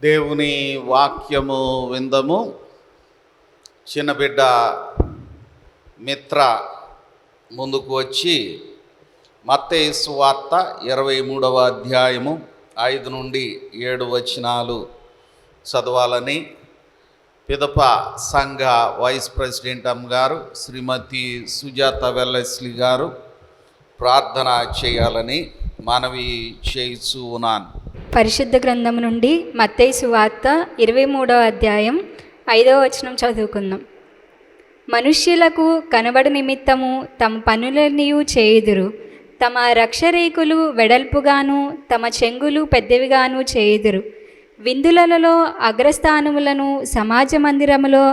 దేవుని వాక్యము విందము. చిన్న బిడ్డ మిత్ర ముందుకు వచ్చి మత్తయి సువార్త 23వ అధ్యాయము 5 నుండి 7 వచనాలు చదవాలని పిదప సంఘ వైస్ ప్రెసిడెంట్ గారు శ్రీమతి సుజాత వెల్లెస్లీ గారు ప్రార్థన చేయాలని మనవి చేయిచూ ఉన్నాను. పరిశుద్ధ గ్రంథం నుండి మత్తయి సువార్త 23వ అధ్యాయం 5వ వచనం చదువుకుందాం. మనుష్యులకు కనబడు నిమిత్తము తమ పనులన్నీ చేయుదురు, తమ రక్షరేకులు వెడల్పుగాను తమ చెంగులు పెద్దవిగాను చేయుదురు. విందులలో అగ్రస్థానములను, సమాజ మందిరములో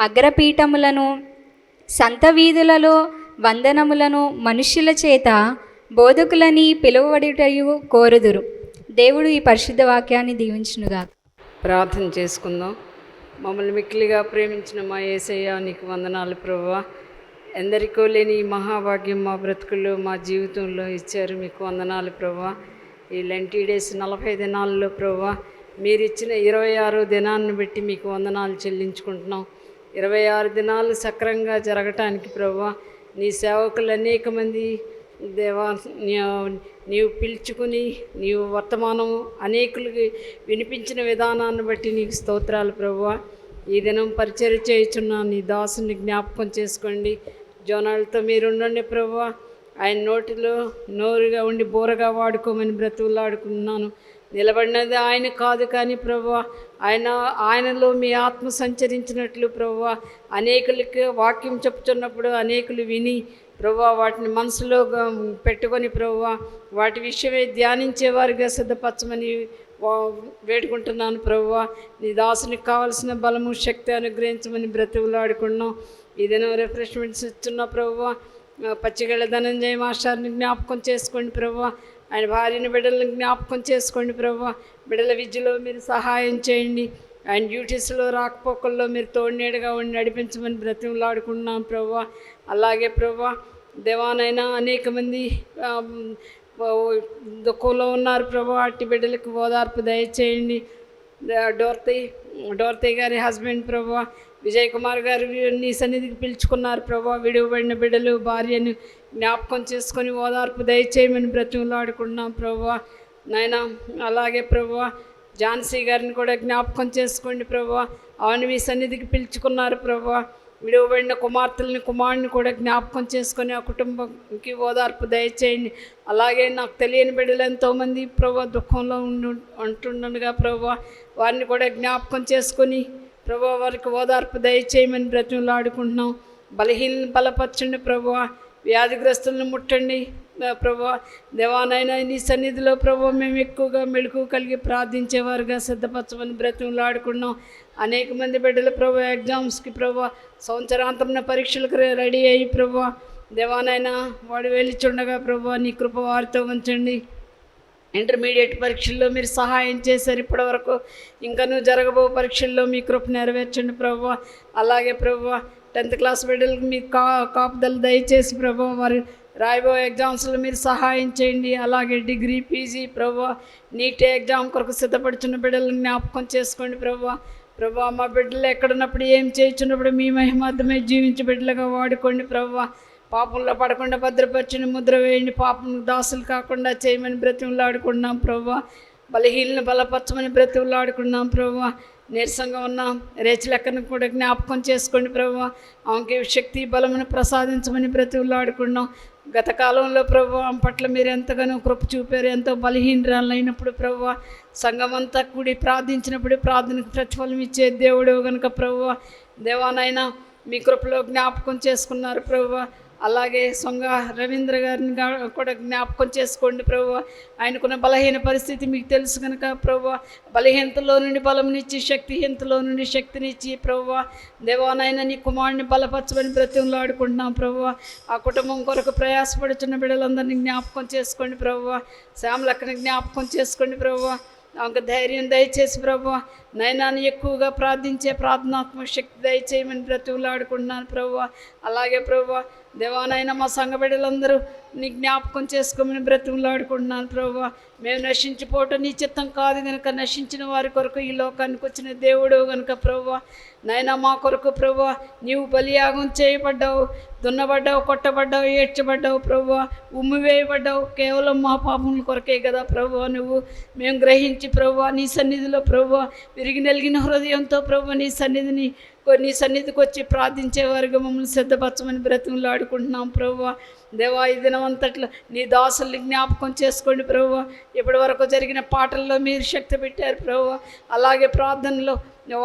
అగ్రపీఠములను, సంత వీధులలో వందనములను మనుష్యుల చేత బోధకులని పిలువబడుటయు కోరుదురు. దేవుడు ఈ పరిశుద్ధ వాక్యాన్ని దీవించునుగా. ప్రార్థన చేసుకుందాం. మమ్మల్ని మిక్కిలిగా ప్రేమించిన మా యేసయ్య, నీకు వందనాలు ప్రభువా. ఎందరికో లేని ఈ మహాభాగ్యం మా బ్రతుకుల్లో, మా జీవితంలో ఇచ్చారు. మీకు వందనాలు ప్రభువా. ఈ లెంటీ డేస్ 40 దినాల్లో ప్రభువా, మీరు ఇచ్చిన 26వ దినాన్ని బట్టి మీకు వందనాలు చెల్లించుకుంటున్నాం. 26 దినాలు సక్రంగా జరగటానికి ప్రభువా, నీ సేవకులు అనేక మంది దేవా, నీవు పిలుచుకుని నీవు వర్తమానము అనేకులకి వినిపించిన విధానాన్ని బట్టి నీకు స్తోత్రాలు ప్రభువా. ఈ దినం పరిచర్య చేయుచున్న నీ దాసుని జ్ఞాపకం చేసుకోండి. జోనాలతో మీరుండండి ప్రభువా. ఆయన నోటిలో నోరుగా ఉండి బోరగా వాడుకోమని బ్రతుకులాడుకున్నాను. నిలబడినది ఆయన కాదు కానీ ప్రభువా, ఆయనలో మీ ఆత్మ సంచరించినట్లు ప్రభువా, అనేకులకి వాక్యం చెప్తున్నప్పుడు అనేకులు విని ప్రభువా వాటిని మనసులో పెట్టుకొని ప్రభువా వాటి విషయమే ధ్యానించేవారుగా సిద్ధపరచమని వేడుకుంటున్నాను ప్రభువా. నీ దాసునికి కావలసిన బలము శక్తి అనుగ్రహించమని బ్రతుకులాడుకున్నాం. ఏదైనా రిఫ్రెష్మెంట్స్ ఇస్తున్న ప్రభువా, పచ్చిగళ్ళ ధనంజయ మాస్టర్ని జ్ఞాపకం చేసుకోండి ప్రభువా. ఆయన భార్యని బిడ్డలను జ్ఞాపకం చేసుకోండి ప్రభువా. బిడ్డల విద్యలో మీరు సహాయం చేయండి. ఆయన డ్యూటీస్లో రాకపోకల్లో మీరు తోడునీడగా ఉండి నడిపించమని బ్రతిమలాడుకుంటున్నాం ప్రభువా. అలాగే ప్రభువా దేవానైనా అనేక మంది దుఃఖంలో ఉన్నారు ప్రభువా. అట్టి బిడ్డలకు ఓదార్పు దయచేయండి. డోర్తయ్య గారి హస్బెండ్ ప్రభువా, విజయ్ కుమార్ గారు నీ సన్నిధికి పిలుచుకున్నారు ప్రభువా. విడివబడిన బిడ్డలు భార్యను జ్ఞాపకం చేసుకొని ఓదార్పు దయచేయమని బ్రతిమలాడుకుంటున్నాం ప్రభువా. నాయన అలాగే ప్రభువా ఝాన్సీ గారిని కూడా జ్ఞాపకం చేసుకోండి ప్రభువా. ఆమెను మీ సన్నిధికి పిలుచుకున్నారు ప్రభువా. విడివబడిన కుమారుని కూడా జ్ఞాపకం చేసుకొని ఆ కుటుంబంకి ఓదార్పు దయచేయండి. అలాగే నాకు తెలియని బిడ్డలు ఎంతోమంది ప్రభువా దుఃఖంలో ఉంటుండగా ప్రభువా, వారిని కూడా జ్ఞాపకం చేసుకొని ప్రభువా వారికి ఓదార్పు దయచేయమని బ్రతిమలాడుకుంటున్నాం. బలహీనని బలపరచండి ప్రభువా. వ్యాధిగ్రస్తులను ముట్టండి ప్రభువా. దేవానైనా నీ సన్నిధిలో ప్రభువా మేము ఎక్కువగా మెళుకు కలిగి ప్రార్థించేవారుగా సిద్ధపరచమని బ్రతిమలాడుకున్నాం. అనేక మంది బిడ్డలు ప్రభువా ఎగ్జామ్స్కి ప్రభువా సంవత్సరాంతమైన పరీక్షలకు రెడీ అయ్యి ప్రభువా దేవానైనా వాడు వెళ్ళిచుండగా ప్రభువా నీ కృప వారితో ఉంచండి. ఇంటర్మీడియట్ పరీక్షల్లో మీరు సహాయం చేశారు. ఇప్పటి వరకు ఇంకనూ జరగబో పరీక్షల్లో మీ కృప నెరవేర్చండి ప్రభువా. అలాగే ప్రభువా 10th క్లాస్ బిడ్డలకు మీరు కాపుదలు దయచేసి ప్రభువా వారు రాయబో ఎగ్జామ్స్లో మీరు సహాయం చేయండి. అలాగే డిగ్రీ పీజీ ప్రభువా నీట్ ఎగ్జామ్ కొరకు సిద్ధపడుచున్న బిడ్డలను జ్ఞాపకం చేసుకోండి ప్రభువా. ప్రభువా మా బిడ్డలు ఎక్కడున్నప్పుడు ఏం చేయించున్నప్పుడు మీ మహిమార్థమే జీవించి బిడ్డలుగా వాడుకోండి ప్రభువా. పాపంలో పడకుండా భద్రపరిచిన ముద్ర వేయండి. పాపం దాసులు కాకుండా చేయమని బ్రతిమలాడుకున్నాం ప్రభువా. బలహీనను బలపరచమని బ్రతిమలాడుకున్నాం ప్రభువా. నీరసంగా ఉన్న రేచలెక్కను కూడా జ్ఞాపకం చేసుకోండి ప్రభువా. ఆమెకి శక్తి బలమును ప్రసాదించమని బ్రతిమలాడుకున్నాం. గత కాలంలో ప్రభువా ఆమె పట్ల మీరు ఎంతగానో కృప చూపారు. ఎంతో బలహీనరాలైనప్పుడు ప్రభువా సంఘం అంతా కూడి ప్రార్థించినప్పుడు ప్రార్థనకు ప్రతిఫలం ఇచ్చే దేవుడు కనుక ప్రభువా దేవానైనా మీ కృపలో జ్ఞాపకం చేసుకున్నారు ప్రభువా. అలాగే సొంగ రవీంద్ర గారిని కూడా జ్ఞాపకం చేసుకోండి ప్రభువా. ఆయనకున్న బలహీన పరిస్థితి మీకు తెలుసు కనుక ప్రభువా బలహీనతలో నుండి బలమునిచ్చి శక్తిహీనతలో నుండి శక్తినిచ్చి ప్రభువా దేవానైనా నీ కుమారుని బలపరచమని బ్రతిమలాడుకుంటున్నాం ప్రభువా. ఆ కుటుంబం కొరకు ప్రయాసపడుతున్న బిడ్డలందరినీ జ్ఞాపకం చేసుకోండి ప్రభువా. శ్యామలక్కని జ్ఞాపకం చేసుకోండి ప్రభువా. ఆమెకు ధైర్యం దయచేసి ప్రభువా నయనాన్ని ఎక్కువగా ప్రార్థించే ప్రార్థనాత్మక శక్తి దయచేయమని బ్రతిమలాడుకుంటున్నాను ప్రభువా. అలాగే ప్రభువా దేవానైనా మా సంఘ బిడ్డలందరూ నీ జ్ఞాపకం చేసుకోమని బ్రతిమలాడుకుంటున్నాను ప్రభా. మేము నశించిపోవటం నీ చిత్తం కాదు కనుక నశించిన వారి కొరకు ఈ లోకానికి వచ్చిన దేవుడు కనుక ప్రభా, నాయనా మా కొరకు ప్రభా నీవు బలియాగం చేయబడ్డావు, దున్నబడ్డావు, కొట్టబడ్డావు, ఏడ్చబడ్డావు ప్రభా, ఉమ్మివేయబడ్డావు కేవలం మా పాపముల కొరకే కదా ప్రభా. నువ్వు మేము గ్రహించి ప్రభా నీ సన్నిధిలో ప్రభా విరిగి నలిగిన హృదయంతో ప్రభా నీ సన్నిధికి వచ్చి ప్రార్థించేవారుగా మమ్మల్ని సిద్ధపరచమని బ్రతిమలాడుకుంటున్నాం ప్రభా. దేవా ఈ దినమంతట్లో నీ దాసుల్ని జ్ఞాపకం చేసుకోండి ప్రభా. ఇప్పటి వరకు జరిగిన పాటల్లో మీరు శక్తి పెట్టారు ప్రభా, అలాగే ప్రార్థనలో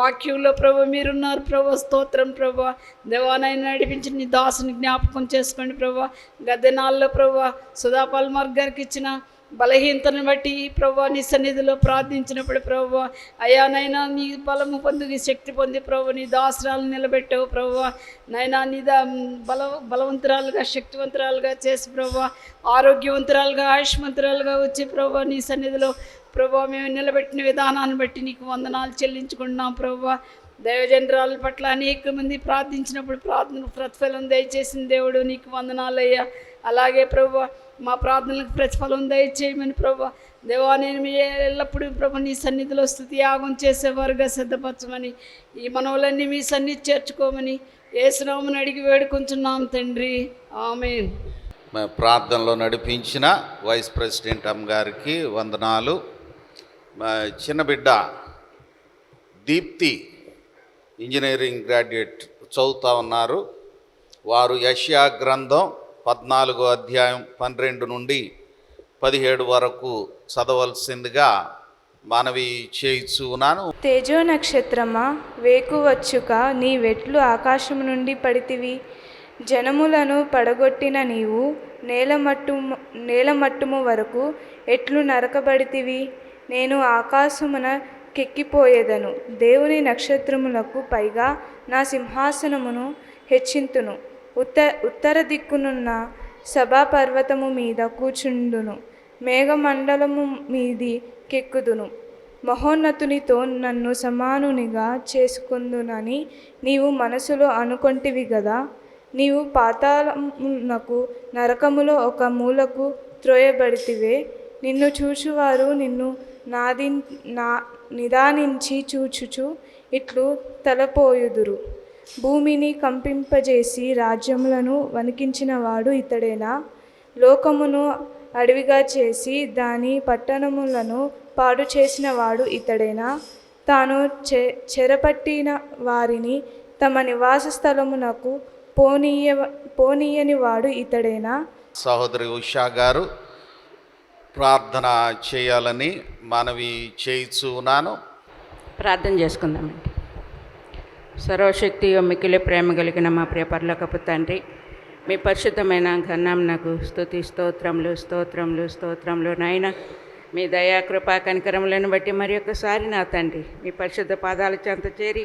వాక్యంలో ప్రభా మీరున్నారు ప్రభా. స్తోత్రం ప్రభా. దేవానైనా నడిపించి నీ దాసుని జ్ఞాపకం చేసుకోండి ప్రభా. గద్దెనాల్లో ప్రభా సుధాపాల్ మార్గానికి ఇచ్చిన బలహీనతను బట్టి ప్రభా నీ సన్నిధిలో ప్రార్థించినప్పుడు ప్రభా అయానైనా నీ బలము పొంది శక్తి పొంది ప్రభు నీ దాసరాలను నిలబెట్టావు ప్రభా. నైనా నీ బలవంతురాలుగా శక్తివంతురాలుగా చేసి ప్రభా ఆరోగ్యవంతురాలుగా ఆయుష్మంతురాలుగా వచ్చి ప్రభా నీ సన్నిధిలో ప్రభా మేము నిలబెట్టిన విధానాన్ని బట్టి నీకు వందనాలు చెల్లించుకుంటున్నాం ప్రభా. దైవజనరాల పట్ల అనేక మంది ప్రార్థించినప్పుడు ప్రార్థన ప్రతిఫలం దయచేసిన దేవుడు నీకు వందనాలయ్యా. అలాగే ప్రభా మా ప్రార్థనలకు ప్రతిఫలం దయచేయమని ప్రభా. దేవా నేను మీ ఎల్లప్పుడూ ప్రభు నీ సన్నిధిలో స్తుతి యాగం చేసేవారుగా సిద్ధపరచమని, ఈ మనవులన్నీ మీ సన్నిధి చేర్చుకోమని యేసు నామమున అడిగి వేడుకుంటున్నాం తండ్రి, ఆమేన్. ప్రార్థనలో నడిపించిన వైస్ ప్రెసిడెంట్ అమ్మగారికి వందనాలు. మా చిన్న బిడ్డ దీప్తి ఇంజనీరింగ్ గ్రాడ్యుయేట్ చదువుతూ ఉన్నారు. వారు యెషయా గ్రంథం 14వ అధ్యాయం 12 నుండి 17 వరకు చదవలసిందిగా మనవి చేయుచున్నాను. తేజో నక్షత్రమా వేకువచ్చుక నీ వెట్లు ఆకాశము నుండి పడితివి. జనములను పడగొట్టిన నీవు నేలమట్టుము వరకు ఎట్లు నరకబడితివి. నేను ఆకాశమున కెక్కిపోయేదను, దేవుని నక్షత్రములకు పైగా నా సింహాసనమును హెచ్చింతును. ఉత్తర దిక్కునున్న సభాపర్వతము మీద కూర్చుండును, మేఘమండలము మీది కెక్కుదును. మహోన్నతునితో నన్ను సమానునిగా చేసుకుందునని నీవు మనసులో అనుకొంటివి గదా. నీవు పాతాళమునకు నరకములో ఒక మూలకు త్రోయబడితివే. నిన్ను చూచువారు నిన్ను నిదానించి చూచుచు ఇట్లు తలపోయుదురు. భూమిని కంపింపజేసి రాజ్యములను వణికించిన వాడు ఇతడేనా? లోకమును అడవిగా చేసి దాని పట్టణములను పాడు చేసిన వాడు ఇతడేనా? తాను చెరపట్టిన వారిని తమ నివాస స్థలమునకు పోనీయని వాడు ఇతడేనా? సహోదరి ఉషా గారు ప్రార్థన చేయాలని మనవి చేయుచున్నాను. ప్రార్థన చేసుకుందామండి. సర్వశక్తి మిక్కిలి ప్రేమ కలిగిన మా ప్రియ పరలోకపు తండ్రి, మీ పరిశుద్ధమైన ఘనాంనకు స్తుతి స్తోత్రములు స్తోత్రములు స్తోత్రములు. నాయన మీ దయా కృపా కనికరములను బట్టి మరి ఒక్కసారి నా తండ్రి మీ పరిశుద్ధ పాదాల చెంత చేరి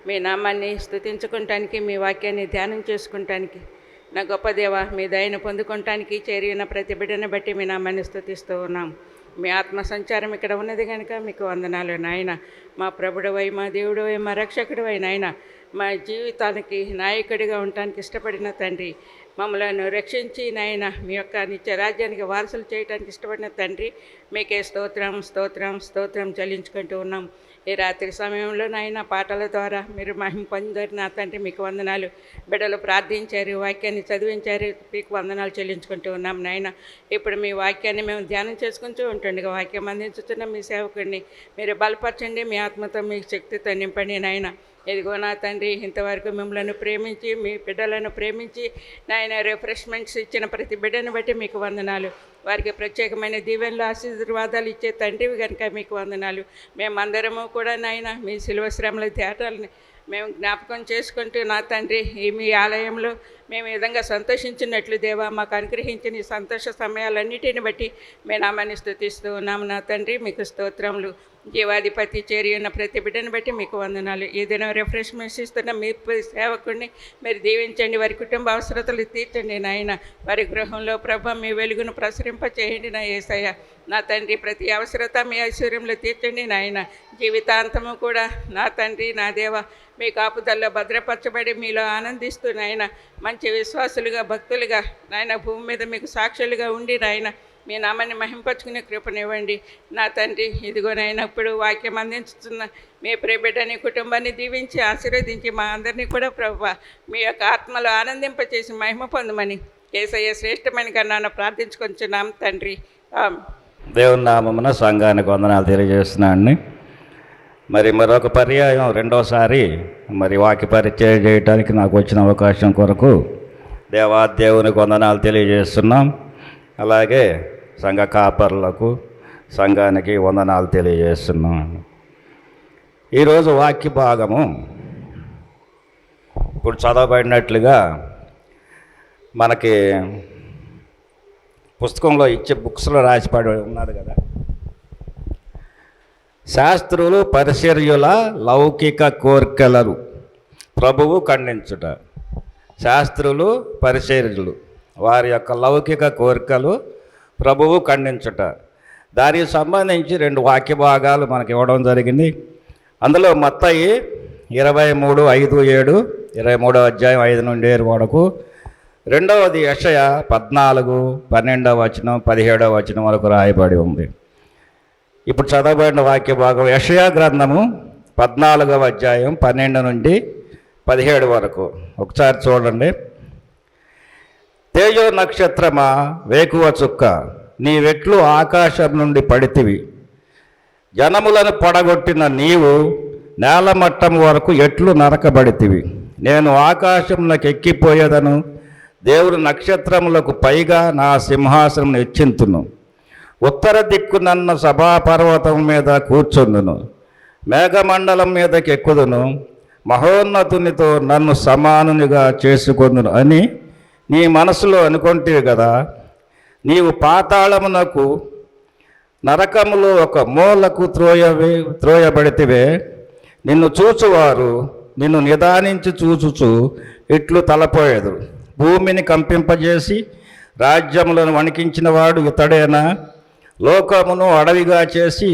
మీ నామాన్ని స్తుతించుకుంటానికి, మీ వాక్యాన్ని ధ్యానం చేసుకుంటానికి, నా గొప్ప దేవ మీ దయను పొందుకోవటానికి చేరిన ప్రతి బిడ్డను బట్టి మీ నామాన్ని స్తుతిస్తూ ఉన్నాం. మీ ఆత్మ సంచారం ఇక్కడ ఉన్నది కనుక మీకు వందనాలు నాయన. మా ప్రభుడవై, మా దేవుడవై, మా రక్షకుడివై నాయన, మా జీవితానికి నాయకుడిగా ఉండటానికి ఇష్టపడిన తండ్రి, మమ్మలను రక్షించి నాయన మీ యొక్క నిత్య రాజ్యానికి వారసులు చేయడానికి ఇష్టపడిన తండ్రి, మీకే స్తోత్రం స్తోత్రం స్తోత్రం చెల్లించుకుంటూ ఉన్నాం. ఈ రాత్రి సమయంలో నాయన పాటల ద్వారా మీరు మహిమ పొందారు నా తండ్రి, మీకు వందనాలు. బిడ్డలు ప్రార్థించారు, వాక్యాన్ని చదివించారు, మీకు వందనాలు చెల్లించుకుంటూ ఉన్నాం నాయన. ఇప్పుడు మీ వాక్యాన్ని మేము ధ్యానం చేసుకుంటూ ఉంటుండగా వాక్యం అందించుతున్న మీ సేవకుడిని మీరు బలపరచండి, మీ ఆత్మతో మీ శక్తితో నింపండి నాయన. ఇదిగో నా తండ్రి, ఇంతవరకు మిమ్మల్ని ప్రేమించి మీ బిడ్డలను ప్రేమించి నాయన రిఫ్రెష్మెంట్స్ ఇచ్చిన ప్రతి బిడ్డను బట్టి మీకు వందనాలు. వారికి ప్రత్యేకమైన దీవెనలు ఆశీర్వాదాలు ఇచ్చే తండ్రివి కనుక మీకు వందనాలు. మేమందరము కూడా నాయన మీ శిలువ శ్రమల త్యాగాలని మేము జ్ఞాపకం చేసుకుంటూ నా తండ్రి ఈ మీ ఆలయంలో మేము ఈ విధంగా సంతోషించినట్లు దేవా మాకు అనుగ్రహించిన ఈ సంతోష సమయాలన్నిటిని బట్టి మేము నామాన్ని స్తుతిస్తూ ఉన్నాము నా తండ్రి, మీకు స్తోత్రములు. జీవాధిపతి చేరి ఉన్న ప్రతి బిడ్డను బట్టి మీకు వందనాలు. ఈ దినం రిఫ్రెష్మెంట్స్ ఇస్తున్న మీ సేవకుడిని మీరు దీవించండి, వారి కుటుంబ అవసరతలు తీర్చండి నాయన. వారి గృహంలో ప్రభ మీ వెలుగును ప్రసరింప చేయండి నా యేసయ్య. నా తండ్రి ప్రతి అవసరత మీ ఐశ్వర్యంలో తీర్చండి నాయన. జీవితాంతము కూడా నా తండ్రి నా దేవ మీ కాపుదల్లో భద్రపరచబడి మీలో ఆనందిస్తూ నాయన మంచి విశ్వాసులుగా భక్తులుగా నాయన భూమి మీద మీకు సాక్షులుగా ఉండి నాయన మీ నామాన్ని మహింపరుచుకునే కృపనివ్వండి నా తండ్రి. ఇదిగోనైనా ఇప్పుడు వాక్యం అందించుతున్న మీ ప్రియబిడ్డని కుటుంబాన్ని దీవించి ఆశీర్వదించి మా అందరినీ కూడా ప్రభువా మీ యొక్క ఆత్మలో ఆనందింపచేసి మహిమ పొందమని యేసయ్య శ్రేష్టమైన కన్నాను ప్రార్థించుకొంచున్నాం తండ్రి. దేవుని నామమున సంఘానికి వందనాలు తెలియజేస్తున్నాను. మరి మరొక పర్యాయం రెండోసారి మరి వాక్య పరిచయం చేయడానికి నాకు వచ్చిన అవకాశం కొరకు దేవునికి వందనాలు తెలియజేస్తున్నాం. అలాగే సంఘ కాపరులకు సంఘానికి వందనాలు తెలియజేస్తున్నాం. ఈరోజు వాక్య భాగము ఇప్పుడు చదవబడినట్లుగా మనకి పుస్తకంలో ఇచ్చే బుక్స్లో రాసిపడి ఉన్నది కదా, శాస్త్రులు పరిచర్యుల లౌకిక కోర్కెలను ప్రభువు ఖండించుట. శాస్త్రులు పరిచర్యులు వారి యొక్క లౌకిక కోరికలు ప్రభువు ఖండించుట. దానికి సంబంధించి 2 వాక్య భాగాలు మనకి ఇవ్వడం జరిగింది. అందులో మత్తయి 23:5-7, 23వ అధ్యాయం 5 నుండి 7 వరకు. రెండవది యెషయా 14:12 వచనం 17వ వచనం వరకు రాయబడి ఉంది. ఇప్పుడు చదవబడిన వాక్య భాగం యెషయా గ్రంథము 14వ అధ్యాయం 12 నుండి 17 వరకు. ఒకసారి చూడండి. తేజో నక్షత్రమా, వేకువ చుక్క, నీవెట్లు ఆకాశం నుండి పడితివి. జనములను పడగొట్టిన నీవు నేలమట్టం వరకు ఎట్లు నరకబడితివి. నేను ఆకాశంలోకి ఎక్కిపోయేదను, దేవుని నక్షత్రములకు పైగా నా సింహాసనం హెచ్చింతును. ఉత్తర దిక్కు నన్న సభాపర్వతం మీద కూర్చుందును, మేఘమండలం మీదకి ఎక్కుదును, మహోన్నతునితో నన్ను సమానునిగా చేసుకొందును అని నీ మనసులో అనుకుంటే కదా. నీవు పాతాళమునకు నరకములో ఒక మూలకు త్రోయబడితివే. నిన్ను చూచువారు నిన్ను నిదానించి చూచుచు ఇట్లు తలపోయేదు. భూమిని కంపింపజేసి రాజ్యములను వణికించిన వాడు ఇతడేనా? లోకమును అడవిగా చేసి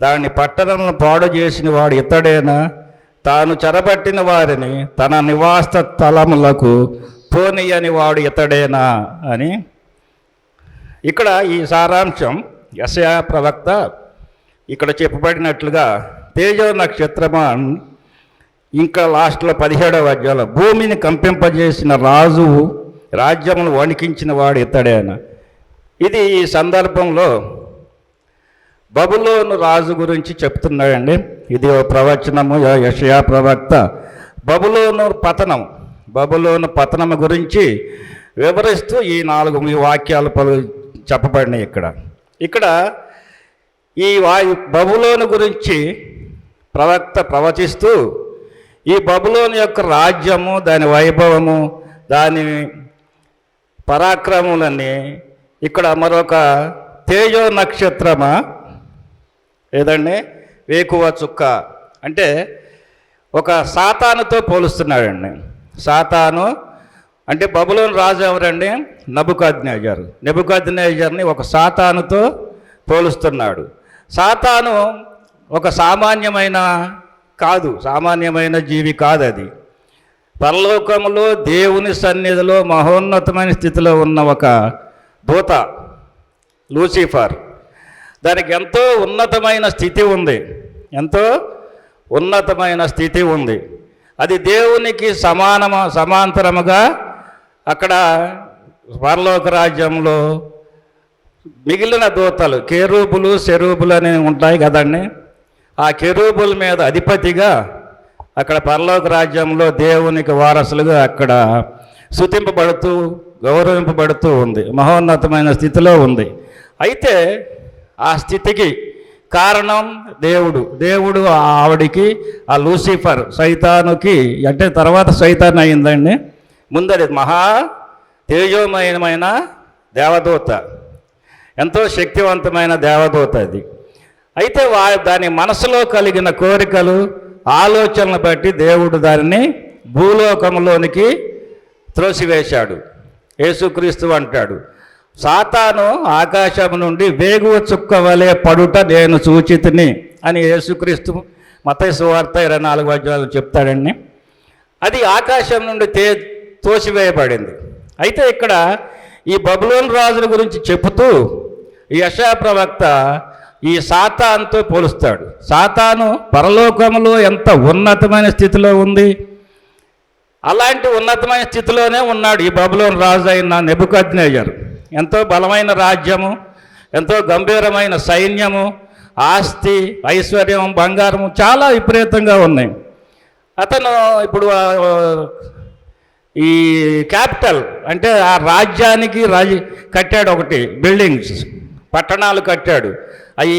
దాని పట్టణమును పాడు చేసిన వాడు ఇతడేనా? తాను చెరబట్టిన వారిని తన నివాస స్థలములకు పోనీయని వాడు ఇతడేనా అని. ఇక్కడ ఈ సారాంశం యెషయా ప్రవక్త ఇక్కడ చెప్పబడినట్లుగా తేజో నక్షత్రమా, ఇంకా లాస్ట్లో 17వ అధ్యాయంలో భూమిని కంపింపజేసిన రాజు రాజ్యమును వణికించిన వాడు ఇతడేనా. ఇది ఈ సందర్భంలో బబులోను రాజు గురించి చెప్తున్నాడండి. ఇది ఓ ప్రవచనము. యెషయా ప్రవక్త బబులోను పతనం గురించి వివరిస్తూ ఈ 4 వాక్యాలు చెప్పబడినాయి. ఇక్కడ ఈ బబులోను గురించి ప్రవక్త ప్రవచిస్తూ ఈ బబులోను యొక్క రాజ్యము, దాని వైభవము, దాని పరాక్రములన్నీ ఇక్కడ మరొక తేజో నక్షత్రమా, ఏదండి వేకువ చుక్క అంటే ఒక సాతానుతో పోలుస్తున్నాడండి. సాతాను అంటే బబులోను రాజు ఎవరండి? నెబుకద్నెజర్ని ఒక సాతానుతో పోలుస్తున్నాడు. సాతాను ఒక సామాన్యమైన జీవి కాదు. అది పరలోకములో దేవుని సన్నిధిలో మహోన్నతమైన స్థితిలో ఉన్న ఒక దూత, లూసిఫర్. దానికి ఎంతో ఉన్నతమైన స్థితి ఉంది. అది దేవునికి సమాంతరముగా అక్కడ పరలోక రాజ్యంలో మిగిలిన దూతలు కెరూబులు, సెరూబులు అనేవి ఉంటాయి కదండి. ఆ కెరూబుల మీద అధిపతిగా అక్కడ పరలోక రాజ్యంలో దేవునికి వారసులుగా అక్కడ స్తుతింపబడుతూ గౌరవింపబడుతూ ఉంది. మహోన్నతమైన స్థితిలో ఉంది. అయితే ఆ స్థితికి కారణం దేవుడు ఆవిడికి ఆ లూసిఫర్ సైతానుకి, అంటే తర్వాత సైతాన్ అయిందండి. ముందరి మహా తేజోమయమైన దేవదూత, ఎంతో శక్తివంతమైన దేవదూత అది. అయితే దాని మనసులో కలిగిన కోరికలు, ఆలోచనలు బట్టి దేవుడు దానిని భూలోకంలోనికి త్రోసివేశాడు. యేసుక్రీస్తు అంటాడు, సాతాను ఆకాశం నుండి వేగువ చుక్క వలె పడుట నేను సూచితిని అని యేసుక్రీస్తు మత్తయి సువార్త 24వ అధ్యాయంలో చెప్తాడండి. అది ఆకాశం నుండి తోసివేయబడింది. అయితే ఇక్కడ ఈ బబులోను రాజుల గురించి చెబుతూ ఈ యెషయా ప్రవక్త ఈ సాతానుతో పోలుస్తాడు. సాతాను పరలోకములో ఎంత ఉన్నతమైన స్థితిలో ఉంది, అలాంటి ఉన్నతమైన స్థితిలోనే ఉన్నాడు ఈ బబులోను రాజు అయిన నెబుకద్నెజరు. ఎంతో బలమైన రాజ్యము, ఎంతో గంభీరమైన సైన్యము, ఆస్తి, ఐశ్వర్యం, బంగారము చాలా విపరీతంగా ఉన్నాయి. అతను ఇప్పుడు ఈ క్యాపిటల్ అంటే ఆ రాజ్యానికి కట్టాడు ఒకటి బిల్డింగ్స్, పట్టణాలు కట్టాడు. అవి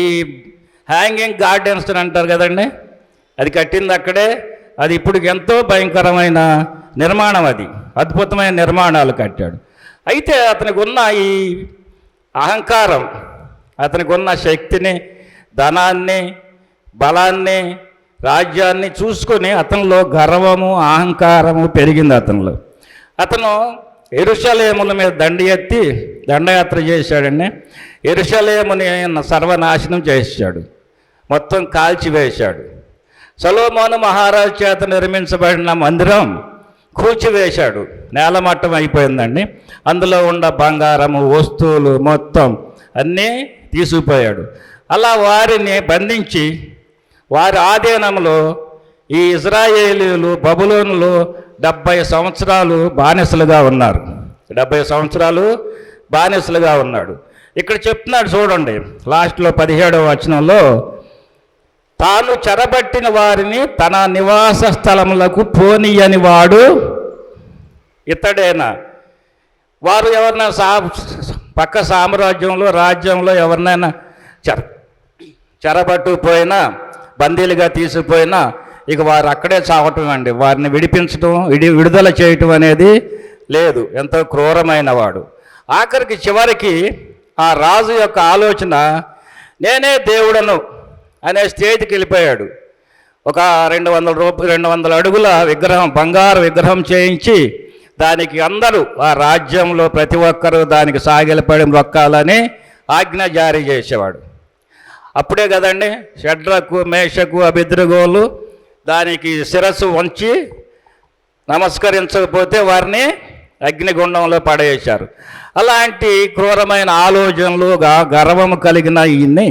హ్యాంగింగ్ గార్డెన్స్ అని అంటారు కదండి, అది కట్టింది అక్కడే. అది ఇప్పుడు ఎంతో భయంకరమైన నిర్మాణం, అది అద్భుతమైన నిర్మాణాలు కట్టాడు. అయితే అతనికి ఉన్న ఈ అహంకారం, అతనికి ఉన్న శక్తిని, ధనాన్ని, బలాన్ని, రాజ్యాన్ని చూసుకొని అతనిలో గర్వము, అహంకారము పెరిగింది అతనిలో. అతను యెరూషలేముల మీద దండయాత్ర చేశాడండి. యెరూషలేముని సర్వనాశనం చేశాడు, మొత్తం కాల్చివేశాడు. సొలొమోను మహారాజు చేత నిర్మించబడిన మందిరం కూల్చివేశాడు, నేలమట్టం అయిపోయిందండి. అందులో ఉన్న బంగారము, వస్తువులు మొత్తం అన్నీ తీసుకుపోయాడు. అలా వారిని బంధించి వారి ఆధీనంలో ఈ ఇజ్రాయేలీలు బబులోనులో 70 సంవత్సరాలు బానిసలుగా ఉన్నారు. 70 సంవత్సరాలు బానిసలుగా ఉన్నాడు. ఇక్కడ చెప్తున్నాడు చూడండి, లాస్ట్లో 17వ వచనంలో, తాను చెరబట్టిన వారిని తన నివాస స్థలములకు పోనీయని వాడు ఇతడేనా. వారు ఎవరినైనా పక్క సామ్రాజ్యంలో, రాజ్యంలో ఎవరినైనా చెరబట్టుకుపోయినా, బందీలుగా తీసుకుపోయినా ఇక వారు అక్కడే చావటం అండి. వారిని విడిపించడం, విడుదల చేయటం అనేది లేదు. ఎంతో క్రూరమైన వాడు. ఆఖరికి చివరికి ఆ రాజు యొక్క ఆలోచన నేనే దేవుడను అనే స్టేజ్కి వెళ్ళిపోయాడు. ఒక 200 అడుగుల విగ్రహం, బంగారు విగ్రహం చేయించి దానికి అందరూ ఆ రాజ్యంలో ప్రతి ఒక్కరూ దానికి సాగిలపడి మొక్కాలని ఆజ్ఞ జారీ చేసేవాడు. అప్పుడే కదండి షడ్రకు, మేషకు, అబేద్నెగోలు దానికి శిరస్సు వంచి నమస్కరించకపోతే వారిని అగ్నిగుండంలో పడేశారు. అలాంటి క్రూరమైన ఆలోచనలు, గర్వము కలిగిన ఈయన్ని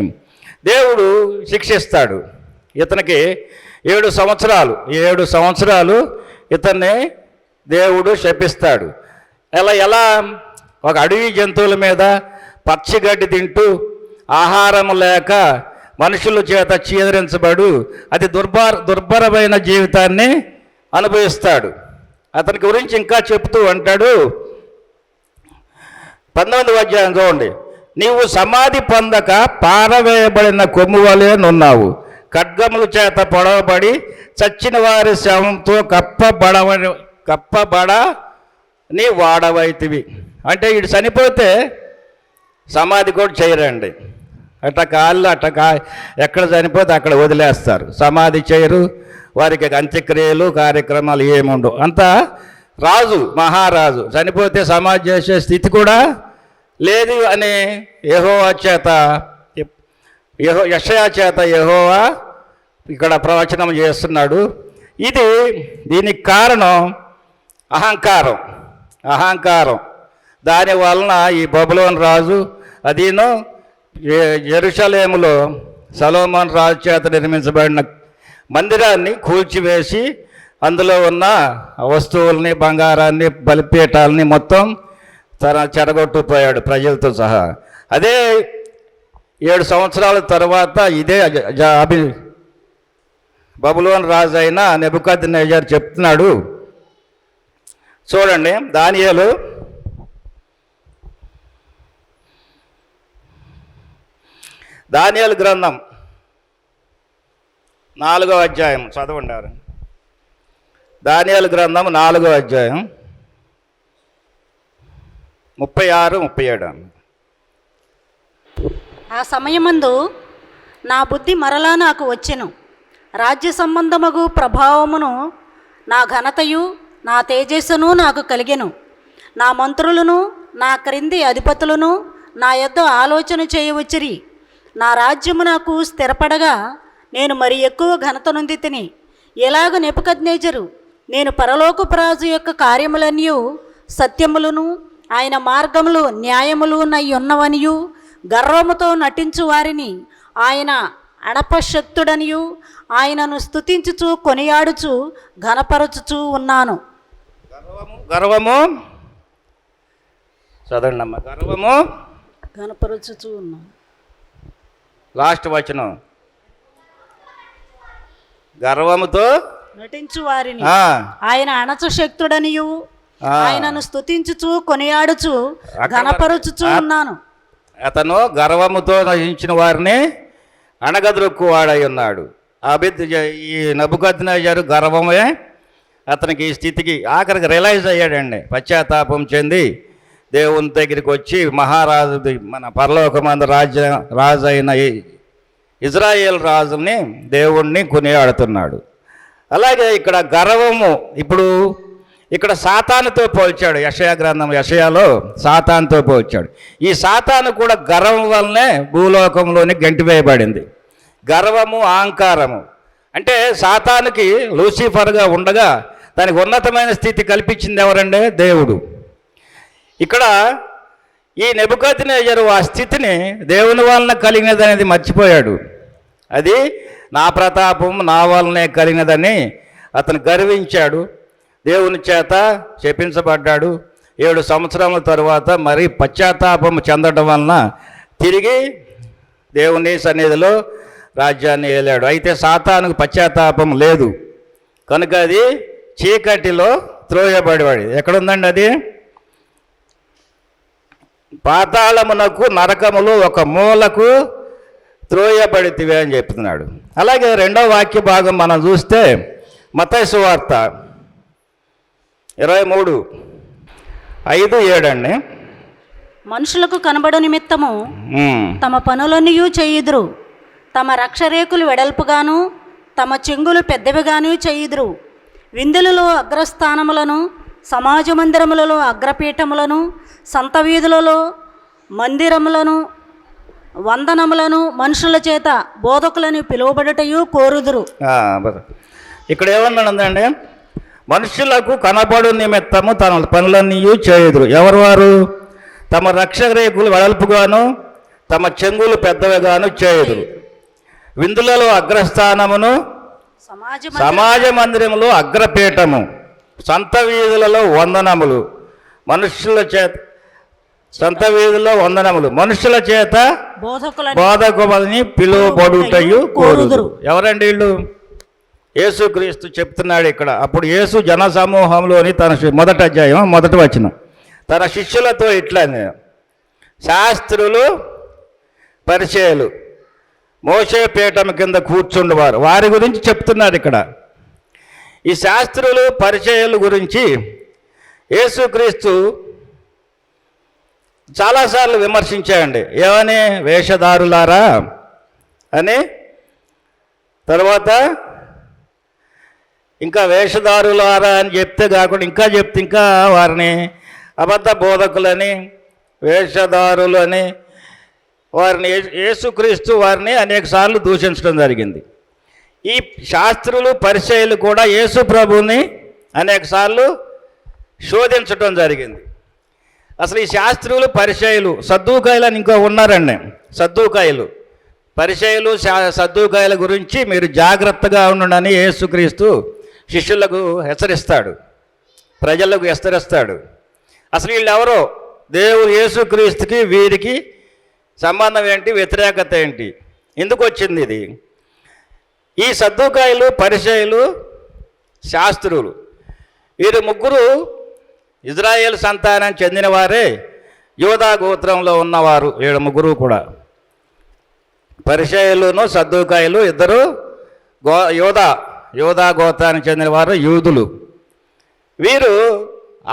దేవుడు శిక్షిస్తాడు. ఇతనికి 7 సంవత్సరాలు ఇతన్ని దేవుడు శపిస్తాడు. ఎలా ఒక అడవి జంతువుల మీద పచ్చిగడ్డి తింటూ, ఆహారం లేక మనుషుల చేత చీదరించబడు అది దుర్భరమైన జీవితాన్ని అనుభవిస్తాడు. అతని గురించి ఇంకా చెప్తూ అంటాడు, 19వ అధ్యాయం చూడండి, నీవు సమాధి పొందక పారవేయబడిన కొమ్ము వలె నున్నావు, ఖడ్గముల చేత పొడవబడి చచ్చిన వారి శవంతో కప్పబడని వాడవైతివి. అంటే వీడు చనిపోతే సమాధి కూడా చేయరండి. ఎక్కడ చనిపోతే అక్కడ వదిలేస్తారు, సమాధి చేయరు. వారికి అంత్యక్రియలు, కార్యక్రమాలు ఏముండవు. అంతా మహారాజు చనిపోతే సమాధి చేసే స్థితి కూడా లేదు అని యెషయా చేత యెహోవా ఇక్కడ ప్రవచనం చేస్తున్నాడు. దీనికి కారణం అహంకారం. దాని వలన ఈ బబులోను రాజు అదీను యెరూషలేములో సొలొమోను రాజు చేత నిర్మించబడిన మందిరాన్ని కూల్చివేసి అందులో ఉన్న వస్తువుల్ని, బంగారాన్ని, బలిపీఠాలని మొత్తం చెడగొట్టుకుపోయాడు ప్రజలతో సహా. అదే 7 సంవత్సరాల తర్వాత ఇదే బబులోను రాజు అయిన నెబుకద్నెజర్ చెప్తున్నాడు చూడండి. దానియేలు గ్రంథం 4వ అధ్యాయం చదవండి. దానియేలు గ్రంథం 4వ అధ్యాయం 36, 37. ఆ సమయమందు నా బుద్ధి మరలా నాకు వచ్చెను, రాజ్య సంబంధమగు ప్రభావమును, నా ఘనతయు, నా తేజస్సును నాకు కలిగెను. నా మంత్రులను నా క్రింది అధిపతులను నా యొద్ద ఆలోచన చేయవచ్చిరి. నా రాజ్యము నాకు స్థిరపడగా నేను మరి ఎక్కువ ఘనత నొంది తిని. ఎలాగ నెబుకద్నెజరు నేను పరలోకపు రాజు యొక్క కార్యములన్నీ సత్యములను ఆయన మార్గములు న్యాయములు ఉన్నవనియు గర్వముతో నటించు వారిని ఆయన అణపశక్తుడనియు ఆయనను స్తుతించుచు కొనియాడుచు ఘనపరచుచు ఉన్నాను. గర్వము చదవండి అమ్మ. గర్వము ఘనపరచుచు ఉన్నాను. లాస్ట్ వచనం. గర్వముతో నటించు వారిని ఆయన అణచశక్తుడనియు ఆయనను స్తుతించుచు కొనియాడుచు ఘనపరచుచు ఉన్నాను. అతను గర్వముతో నశించిన వారిని అణగద్రొక్కువాడై ఉన్నాడు. ఈ నెబుకద్నెజరు గర్వమే అతనికి ఈ స్థితికి ఆఖరికి రియలైజ్ అయ్యాడండి. పశ్చాత్తాపం చెంది దేవుని దగ్గరికి వచ్చి మహారాజు మన పరలోకమందు రాజు అయిన ఇజ్రాయేల్ రాజుని దేవుణ్ణి కొనియాడుతున్నాడు. అలాగే ఇక్కడ గర్వము ఇప్పుడు ఇక్కడ సాతానుతో పోల్చాడు. యెషయా గ్రంథం యెషయాలో సాతానుతో పోల్చాడు. ఈ సాతాను కూడా గర్వం వల్లనే భూలోకంలోని గంటివేయబడింది. గర్వము అహంకారము అంటే సాతానుకి లూసిఫర్గా ఉండగా దానికి ఉన్నతమైన స్థితి కల్పించింది ఎవరంటే దేవుడు. ఇక్కడ ఈ నెబుకద్నెజరు ఆ స్థితిని దేవుని వలన కలిగినది అనేది మర్చిపోయాడు. అది నా ప్రతాపం నా వలనే కలిగినదని అతను గర్వించాడు. దేవుని చేత శపించబడ్డాడు. 7 సంవత్సరాల తరువాత మరి పశ్చాత్తాపం చెందడం వలన తిరిగి దేవుని సన్నిధిలో రాజ్యాన్ని ఏలాడు. అయితే సాతానుకు పశ్చాత్తాపం లేదు కనుక అది చీకటిలో త్రోయబడివాడు. ఎక్కడుందండి అది? పాతాళమునకు నరకములు ఒక మూలకు త్రోయబడితివే అని చెప్తున్నాడు. అలాగే రెండవ వాక్య భాగం మనం చూస్తే మత్తయి సువార్త 23:5-7 అండి. మనుషులకు కనబడు నిమిత్తము తమ పనులన్నీ చేయుదురు, తమ రక్షరేకులు వెడల్పుగాను తమ చెంగులు పెద్దవిగాను చేయుదురు. విందులలో అగ్రస్థానములను, సమాజ మందిరములలో అగ్రపీఠములను, సంత వీధులలో మందిరములను, వందనములను మనుషుల చేత బోధకులను పిలువబడుటయు కోరుదురు. ఇక్కడ ఏమన్నాడండి? మనుషులకు కనబడు నిమిత్తము తన పనులన్నీ చేయుదురు. ఎవరు వారు? తమ రక్షరేకులు వెడల్పుగాను తమ చెంగులు పెద్దవిగాను చేయుదురు. విందులలో అగ్రస్థానమును, సమాజ మందిరములో అగ్రపీఠము, సంత వీధులలో వందనములు మనుషుల చేత, సంత వీధుల్లో వందనములు మనుషుల చేత బోధకులని పిలువబడుటయు కోరుదురు. ఎవరండి వీళ్ళు? యేసుక్రీస్తు చెప్తున్నాడు ఇక్కడ. అప్పుడు యేసు జన సమూహంలోని తన మొదటి అధ్యాయం మొదటి వచనం తన శిష్యులతో ఇట్లా, శాస్త్రులు పరిచయులు మోషే పీఠం కింద కూర్చుండేవారు వారి గురించి చెప్తున్నారు ఇక్కడ. ఈ శాస్త్రులు పరిచయుల గురించి యేసుక్రీస్తు చాలాసార్లు విమర్శించాయండి. ఏమని? వేషధారులారా అని, తర్వాత ఇంకా వేషధారులారా అని చెప్తే కాకుండా ఇంకా వారిని అబద్ధ బోధకులని, వేషధారులు అని వారిని యేసుక్రీస్తు వారిని అనేకసార్లు దూషించడం జరిగింది. ఈ శాస్త్రులు పరిచయులు కూడా యేసు ప్రభువుని అనేకసార్లు శోధించడం జరిగింది. అసలు ఈ శాస్త్రులు పరిచయులు సద్దూకాయలు అని ఇంకో ఉన్నారండి. సద్దూకాయలు పరిచయులు సద్దూకాయల గురించి మీరు జాగ్రత్తగా ఉండండి యేసుక్రీస్తు శిష్యులకు హెచ్చరిస్తాడు, ప్రజలకు హెచ్చరిస్తాడు. అసలు వీళ్ళు ఎవరో? దేవుడు యేసుక్రీస్తుకి వీరికి సంబంధం ఏంటి? వ్యతిరేకత ఏంటి? ఎందుకు వచ్చింది ఇది? ఈ సద్దూకాయలు పరిచయులు శాస్త్రులు వీరు ముగ్గురు ఇజ్రాయేల్ సంతానం చెందినవారే. యోధా గోత్రంలో ఉన్నవారు వీళ్ళ ముగ్గురు కూడా. పరిచయులును సద్దూకాయలు ఇద్దరు యోధా గోత్రానికి చెందినవారు, యూదులు. వీరు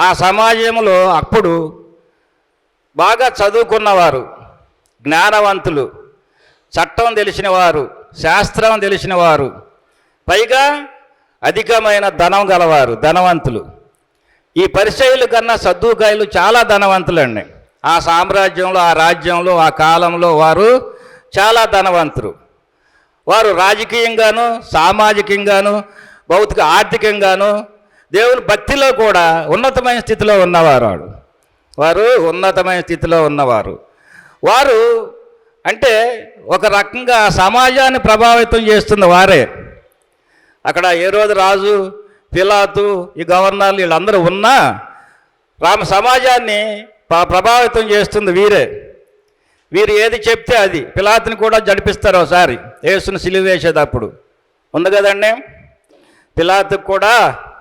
ఆ సమాజంలో అప్పుడు బాగా చదువుకున్నవారు, జ్ఞానవంతులు, చట్టం తెలిసినవారు, శాస్త్రం తెలిసినవారు, పైగా అధికమైన ధనం గలవారు, ధనవంతులు. ఈ పరిసయ్యుల కన్నా సద్దూకాయలు చాలా ధనవంతులండి. ఆ సామ్రాజ్యంలో, ఆ రాజ్యంలో, ఆ కాలంలో వారు చాలా ధనవంతులు. వారు రాజకీయంగాను, సామాజికంగాను, భౌతిక ఆర్థికంగాను, దేవుని భక్తిలో కూడా ఉన్నతమైన స్థితిలో ఉన్నవారు. వారు ఉన్నతమైన స్థితిలో ఉన్నవారు. వారు అంటే ఒక రకంగా సమాజాన్ని ప్రభావితం చేస్తుంది వారే. అక్కడ హేరోదు రాజు, పిలాతు, ఈ గవర్నర్లు వీళ్ళందరూ ఉన్నా సమాజాన్ని ప్రభావితం చేస్తుంది వీరే. వీరు ఏది చెప్తే అది. పిలాతుని కూడా జడిపిస్తారు ఒకసారి యేసుని సిలువ వేసేటప్పుడు. ఉంది కదండి, పిలాతుకు కూడా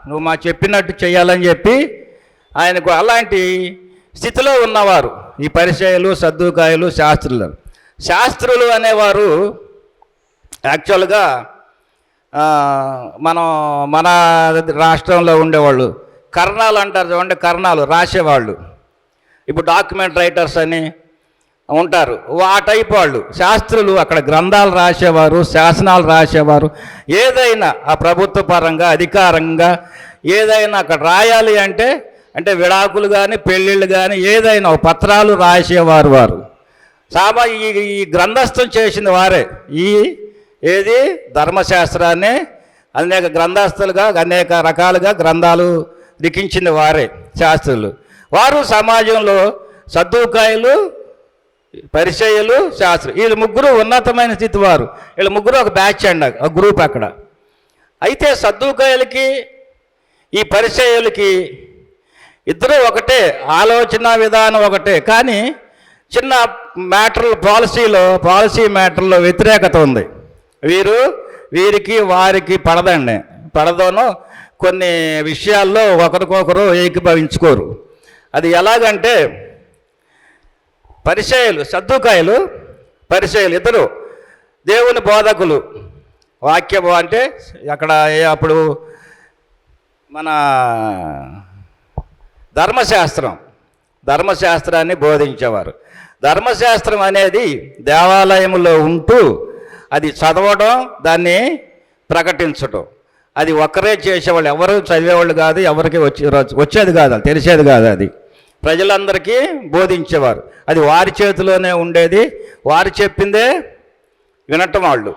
నువ్వు మా చెప్పినట్టు చేయాలని చెప్పి ఆయనకు అలాంటి స్థితిలో ఉన్నవారు ఈ పరిసయ్యులు, సద్దూకాయలు, శాస్త్రులు. శాస్త్రులు అనేవారు యాక్చువల్గా మన రాష్ట్రంలో ఉండేవాళ్ళు కర్ణాలు అంటారు చూడండి, కర్ణాలు రాసేవాళ్ళు. ఇప్పుడు డాక్యుమెంట్ రైటర్స్ అని ఉంటారు, ఆ టైప్ వాళ్ళు శాస్త్రులు. అక్కడ గ్రంథాలు రాసేవారు, శాసనాలు రాసేవారు. ఏదైనా ఆ ప్రభుత్వ పరంగా, అధికారంగా ఏదైనా అక్కడ రాయాలి అంటే విడాకులు కానీ, పెళ్ళిళ్ళు కానీ ఏదైనా పత్రాలు రాసేవారు. వారు ఈ గ్రంథస్థం చేసిన వారే. ఏది ధర్మశాస్త్రాన్ని అనేక గ్రంథస్థులుగా, అనేక రకాలుగా గ్రంథాలు లిఖించిన వారే శాస్త్రులు. వారు సమాజంలో సద్దూకాయలు, పరిసయ్యులు, శాస్త్రులు, వీళ్ళు ముగ్గురు ఉన్నతమైన స్థితి వారు. వీళ్ళు ముగ్గురు ఒక బ్యాచ్ అండి, ఒక గ్రూప్ అక్కడ. అయితే సద్దూకాయలకి ఈ పరిసయ్యులకి ఇద్దరు ఒకటే, ఆలోచన విధానం ఒకటే. కానీ చిన్న పాలసీ మ్యాటర్లో వ్యతిరేకత ఉంది. వీరికి వారికి పడదోనో కొన్ని విషయాల్లో ఒకరికొకరు ఏకీభవించుకోరు. అది ఎలాగంటే సద్దూకాయలు, పరిసయ్యులు ఇద్దరు దేవుని బోధకులు. వాక్యం అంటే అక్కడ అప్పుడు మన ధర్మశాస్త్రాన్ని బోధించేవారు. ధర్మశాస్త్రం అనేది దేవాలయంలో ఉంటూ అది చదవడం, దాన్ని ప్రకటించడం. అది ఒక్కరే చేసేవాళ్ళు, ఎవరు చదివేవాళ్ళు కాదు, ఎవరికి వచ్చేది కాదు, తెలిసేది కాదు. అది ప్రజలందరికీ బోధించేవారు. అది వారి చేతిలోనే ఉండేది. వారు చెప్పిందే వినటం వాళ్ళు.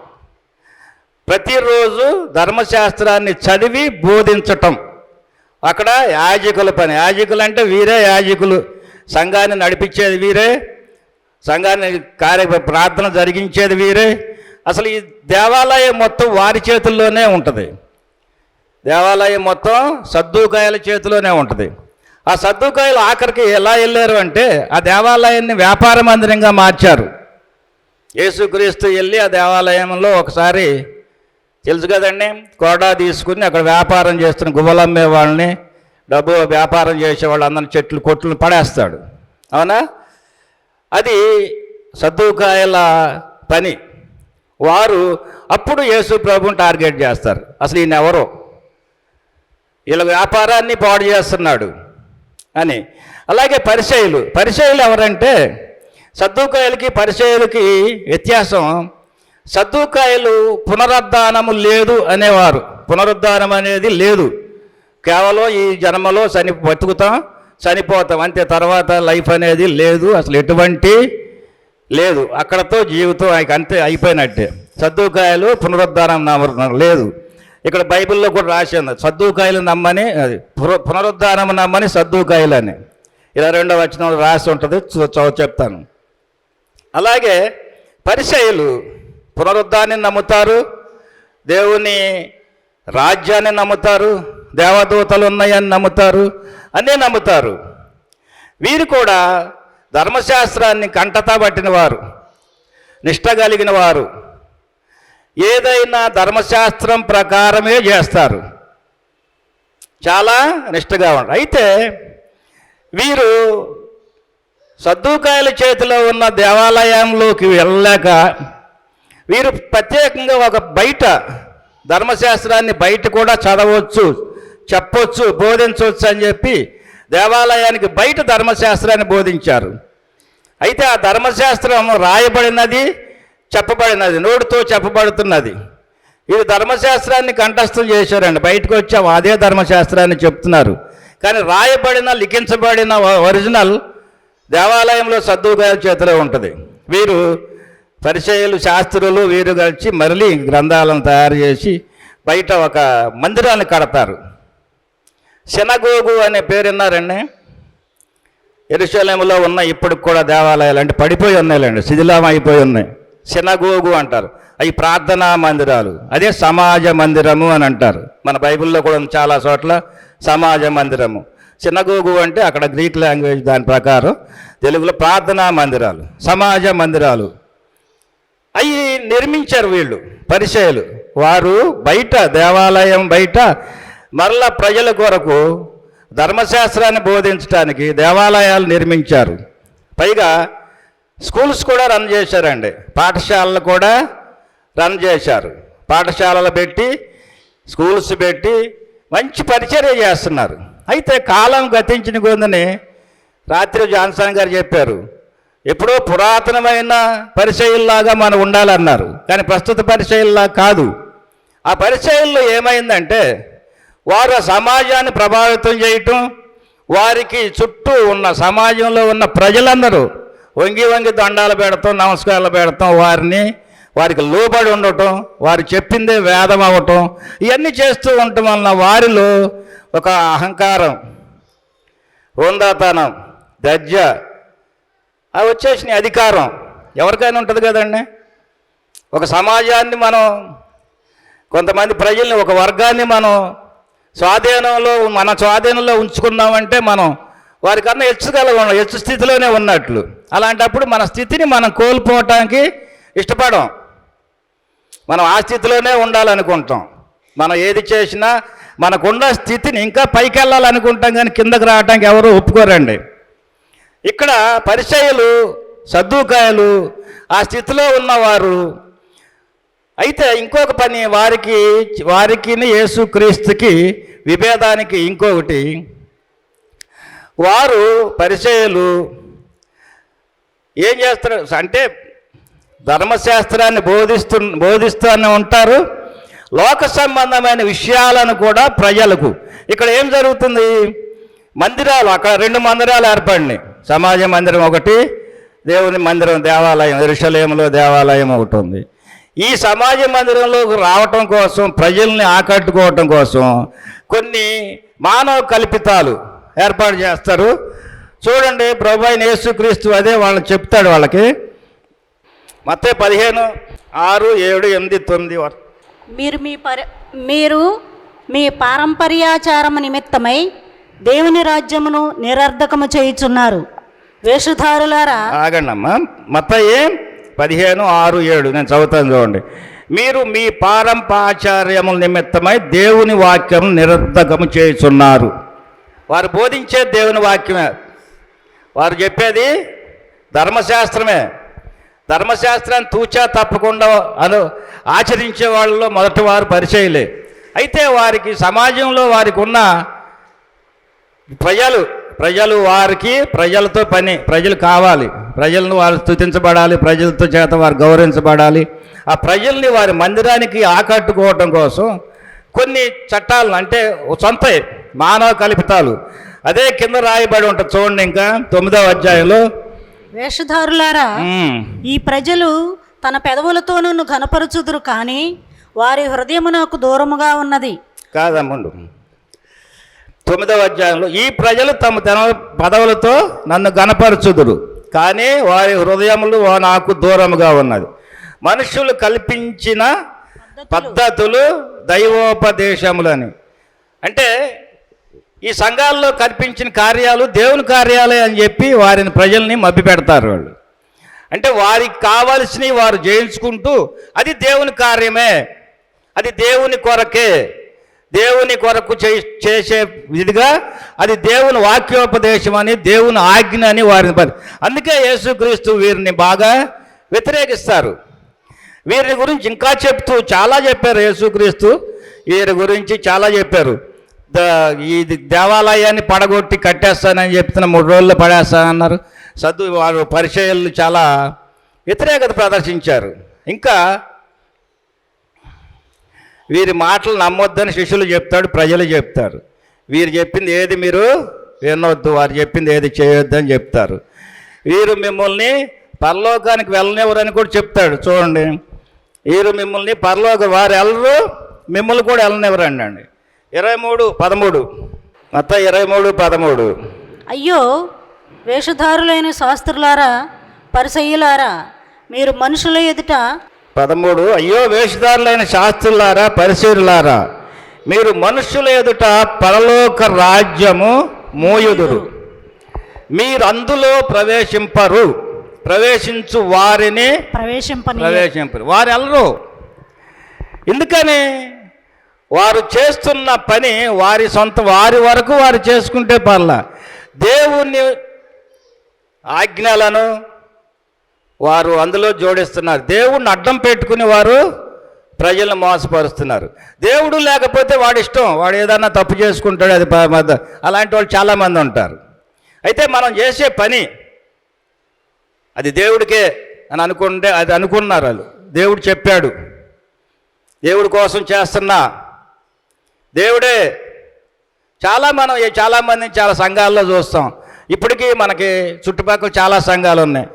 ప్రతిరోజు ధర్మశాస్త్రాన్ని చదివి బోధించటం అక్కడ యాజకుల పని. యాజకులు అంటే వీరే యాజకులు. సంఘాన్ని నడిపించేది వీరే, సంఘాన్ని ప్రార్థన జరిగించేది వీరే. అసలు ఈ దేవాలయం మొత్తం వారి చేతుల్లోనే ఉంటుంది. దేవాలయం మొత్తం సద్దూకాయల చేతిలోనే ఉంటుంది. ఆ సద్దూకాయలు ఆఖరికి ఎలా వెళ్ళారు అంటే ఆ దేవాలయాన్ని వ్యాపార మందిరంగా మార్చారు. యేసుక్రీస్తు వెళ్ళి ఆ దేవాలయంలో ఒకసారి తెలుసు కదండి, కోడా తీసుకుని అక్కడ వ్యాపారం చేస్తున్న గువ్వలమ్మే వాళ్ళని, డబ్బు వ్యాపారం చేసేవాళ్ళు అందరిని కొట్లు పడేస్తాడు. అవునా? అది సద్దూకాయల పని. వారు అప్పుడు యేసు ప్రభుని టార్గెట్ చేస్తారు. అసలు ఈయన ఎవరో, వీళ్ళ వ్యాపారాన్ని పాడు చేస్తున్నాడు అని. అలాగే పరిసయ్యులు ఎవరంటే సద్దూకాయలకి పరిసయ్యులకి వ్యత్యాసం. సద్దూకాయలు పునరుద్ధానము లేదు అనేవారు. పునరుద్ధానం అనేది లేదు, కేవలం ఈ జన్మలో బతుకుతాం, చనిపోతాం అంతే, తర్వాత లైఫ్ అనేది లేదు, అసలు ఎటువంటి లేదు, అక్కడతో జీవితం అంతే అయిపోయినట్టే. సద్దూకాయలు పునరుద్ధానం లేదు. ఇక్కడ బైబిల్లో కూడా రాసింది సద్దూకాయలు నమ్మని, పునరుద్ధానం నమ్మని సద్దూకాయలు అని 22వ వచనంలో రాసి ఉంటుంది, చెప్తాను. అలాగే పరిసయ్యులు పునరుద్ధాన్ని నమ్ముతారు, దేవుని రాజ్యాన్ని నమ్ముతారు, దేవదూతలు ఉన్నాయని నమ్ముతారు, అన్నీ నమ్ముతారు. వీరు కూడా ధర్మశాస్త్రాన్ని కంటతా పట్టిన వారు, నిష్ట కలిగిన వారు. ఏదైనా ధర్మశాస్త్రం ప్రకారమే చేస్తారు, చాలా నిష్టగా ఉంటారు. అయితే వీరు సద్దూకాయల చేతిలో ఉన్న దేవాలయంలోకి వెళ్ళలేక వీరు ప్రత్యేకంగా ఒక బయట ధర్మశాస్త్రాన్ని బయట కూడా చదవచ్చు, చెప్పొచ్చు, బోధించవచ్చు అని చెప్పి దేవాలయానికి బయట ధర్మశాస్త్రాన్ని బోధించారు. అయితే ఆ ధర్మశాస్త్రం రాయబడినది, చెప్పబడినది, నోటితో చెప్పబడుతున్నది. వీరు ధర్మశాస్త్రాన్ని కంఠస్థం చేశారండి. బయటకు వచ్చాము అదే ధర్మశాస్త్రాన్ని చెప్తున్నారు. కానీ రాయబడిన లిఖించబడిన ఒరిజినల్ దేవాలయంలో సద్దుకాయల చేతిలో ఉంటుంది. వీరు పరిచయులు శాస్త్రులు వీరు కలిసి మళ్ళీ గ్రంథాలను తయారు చేసి బయట ఒక మందిరాన్ని కడతారు. సినగోగు అనే పేరు విన్నారండి? యెరూషలేములో ఉన్న ఇప్పటికి కూడా దేవాలయాలు అంటే పడిపోయి ఉన్నాయిలేండి, శిథిలం అయిపోయి ఉన్నాయి. సినగోగు అంటారు. అవి ప్రార్థనా మందిరాలు. అదే సమాజ మందిరము అని అంటారు. మన బైబిల్లో కూడా ఉంది చాలా చోట్ల సమాజ మందిరము. సినగోగు అంటే అక్కడ గ్రీక్ లాంగ్వేజ్ దాని ప్రకారం, తెలుగులో ప్రార్థనా మందిరాలు, సమాజ మందిరాలు. అవి నిర్మించారు వీళ్ళు పరిచయులు. వారు బయట దేవాలయం బయట మరలా ప్రజల కొరకు ధర్మశాస్త్రాన్ని బోధించడానికి దేవాలయాలు నిర్మించారు. పైగా స్కూల్స్ కూడా రన్ చేశారండి, పాఠశాలలు కూడా రన్ చేశారు. పాఠశాలలు పెట్టి స్కూల్స్ పెట్టి మంచి పరిచర్య చేస్తున్నారు. అయితే కాలం గతించిన కొందని రాత్రి జాన్సన్ గారు చెప్పారు, ఎప్పుడో పురాతనమైన పరిచయుల్లాగా మనం ఉండాలన్నారు. కానీ ప్రస్తుత పరిచయుల్లా కాదు. ఆ పరిచయుల్లో ఏమైందంటే వారు ఆ సమాజాన్ని ప్రభావితం చేయటం, వారికి చుట్టూ ఉన్న సమాజంలో ఉన్న ప్రజలందరూ వంగి వంగి దండాలు పెడతాం, నమస్కారాలు పెడతాం, వారికి లోబడి ఉండటం, వారు చెప్పిందే వేదం అవ్వటం, ఇవన్నీ చేస్తూ ఉండటం వలన వారిలో ఒక అహంకారం, హోందాతనం, దర్జ అవి వచ్చేసిన అధికారం ఎవరికైనా ఉంటుంది కదండి. ఒక సమాజాన్ని మనం, కొంతమంది ప్రజల్ని, ఒక వర్గాన్ని మనం మన స్వాధీనంలో ఉంచుకున్నామంటే మనం వారికన్నా హెచ్చు స్థితిలోనే ఉన్నట్లు. అలాంటప్పుడు మన స్థితిని మనం కోల్పోవటానికి ఇష్టపడం. మనం ఆ స్థితిలోనే ఉండాలనుకుంటాం. మనం ఏది చేసినా మనకున్న స్థితిని ఇంకా పైకి వెళ్ళాలనుకుంటాం, కానీ కిందకు రావడానికి ఎవరు ఒప్పుకోరండి. ఇక్కడ పరిచయులు సద్దూకాయలు ఆ స్థితిలో ఉన్నవారు. అయితే ఇంకొక పని వారికి యేసుక్రీస్తుకి విభేదానికి ఇంకొకటి, వారు పరిచయులు ఏం చేస్తారు అంటే ధర్మశాస్త్రాన్ని బోధిస్తూనే ఉంటారు, లోక సంబంధమైన విషయాలను కూడా ప్రజలకు. ఇక్కడ ఏం జరుగుతుంది, మందిరాలు, అక్కడ 2 మందిరాలు ఏర్పడినాయి. సమాజ మందిరం ఒకటి, దేవుని మందిరం దేవాలయం, యెరూషలేములో దేవాలయం ఒకటి ఉంది. ఈ సమాజ మందిరంలోకి రావటం కోసం, ప్రజల్ని ఆకట్టుకోవటం కోసం కొన్ని మానవ కల్పితాలు ఏర్పాటు చేస్తారు. చూడండి, ప్రభువైన యేసుక్రీస్తు అదే వాళ్ళని చెప్తాడు. వాళ్ళకి మత్తయి 15:6, 7, 8, 9 మీరు మీ పారంపర్యాచారము నిమిత్తమై దేవుని రాజ్యమును నిరర్ధకము చేయుచున్నారు. వేషధారులారా, ఆగండి అమ్మా, మత్తయి 15:6, 7 నేను చదువుతాను చూడండి. మీరు మీ పారంపర్యాచార్యముల నిమిత్తమై దేవుని వాక్యం నిరర్ధకము చేయుచున్నారు. వారు బోధించే దేవుని వాక్యమే, వారు చెప్పేది ధర్మశాస్త్రమే. ధర్మశాస్త్రాన్ని తూచా తప్పకుండా ఆచరించే వాళ్ళలో మొదటి వారు పరిచయులే. అయితే వారికి సమాజంలో వారికి ఉన్న ప్రజలతో పని, ప్రజలు కావాలి, ప్రజలను వారు స్తుతించబడాలి, ప్రజలతో చేత వారు గౌరవించబడాలి. ఆ ప్రజల్ని వారి మందిరానికి ఆకట్టుకోవటం కోసం కొన్ని చట్టాలను, అంటే సొంత మానవ కల్పితాలు, అదే కింద రాయబడి ఉంటుంది చూడండి. ఇంకా 9వ అధ్యాయంలో, వేషధారులారా, ఈ ప్రజలు తన పెదవులతో నన్ను ఘనపరచుదురు, కానీ వారి హృదయము నాకు దూరముగా ఉన్నది. కాదమ్ముండు, 9వ అధ్యాయంలో, ఈ ప్రజలు తమ పదవులతో నన్ను ఘనపరచుదురు, కానీ వారి హృదయములు నాకు దూరముగా ఉన్నది. మనుషులు కల్పించిన పద్ధతులు దైవోపదేశములని, అంటే ఈ సంఘాల్లో కల్పించిన కార్యాలు దేవుని కార్యాలే అని చెప్పి వారిని ప్రజల్ని మభ్యపెడతారు వాళ్ళు. అంటే వారికి కావలసినవి వారు చేయించుకుంటూ అది దేవుని కార్యమే, అది దేవుని కొరకే, దేవుని కొరకు చేసే విధిగా అది దేవుని వాక్యోపదేశం అని, దేవుని ఆజ్ఞ అని వారిని అందుకే యేసుక్రీస్తు వీరిని బాగా వ్యతిరేకిస్తారు. వీరి గురించి ఇంకా చెప్తూ చాలా చెప్పారు. యేసుక్రీస్తు వీరి గురించి చాలా చెప్పారు. ఈ దేవాలయాన్ని పడగొట్టి కట్టేస్తానని చెప్తున్న 3 రోజుల్లో పడేస్తానన్నారు. వారు పరిచయులు చాలా వ్యతిరేకత ప్రదర్శించారు. ఇంకా వీరి మాటలు నమ్మొద్దని శిష్యులు చెప్తాడు, ప్రజలు చెప్తారు. వీరు చెప్పింది ఏది మీరు వినొద్దు, వారు చెప్పింది ఏది చేయొద్దు అని చెప్తారు. వీరు మిమ్మల్ని పరలోకానికి వెళ్ళనివ్వరని కూడా చెప్తాడు. చూడండి, వీరు మిమ్మల్ని వారు వెళ్ళరు, మిమ్మల్ని కూడా వెళ్ళనివ్వరండి అండి. 23:13 మత్తయి 23:13. అయ్యో వేషధారులైన శాస్త్రులారా పరిసయ్యులారా, మీరు మనుషుల ఎదుట 13 అయ్యో వేషధారులైన శాస్త్రులారా పరిసయ్యులారా, మీరు మనుషుల ఎదుట పరలోక రాజ్యము మోయుదురు, మీరు అందులో ప్రవేశించు వారిని ప్రవేశింపరు, వారు వెళ్ళరు. ఎందుకని? వారు చేస్తున్న పని వారి వరకు వారు చేసుకుంటే పర్లా, దేవుని ఆజ్ఞలను వారు అందులో జోడిస్తున్నారు. దేవుణ్ణి అడ్డం పెట్టుకుని వారు ప్రజలను మోసపరుస్తున్నారు. దేవుడు లేకపోతే వాడి ఇష్టం, వాడు ఏదన్నా తప్పు చేసుకుంటాడు, అది అలాంటి వాళ్ళు చాలామంది ఉంటారు. అయితే మనం చేసే పని అది దేవుడికే అని అనుకుంటే అది అనుకున్నారు వాళ్ళు. దేవుడు చెప్పాడు, దేవుడి కోసం చేస్తున్నా, దేవుడే. చాలామంది చాలా సంఘాల్లో చూస్తాం. ఇప్పటికీ మనకి చుట్టుపక్కల చాలా సంఘాలు ఉన్నాయి.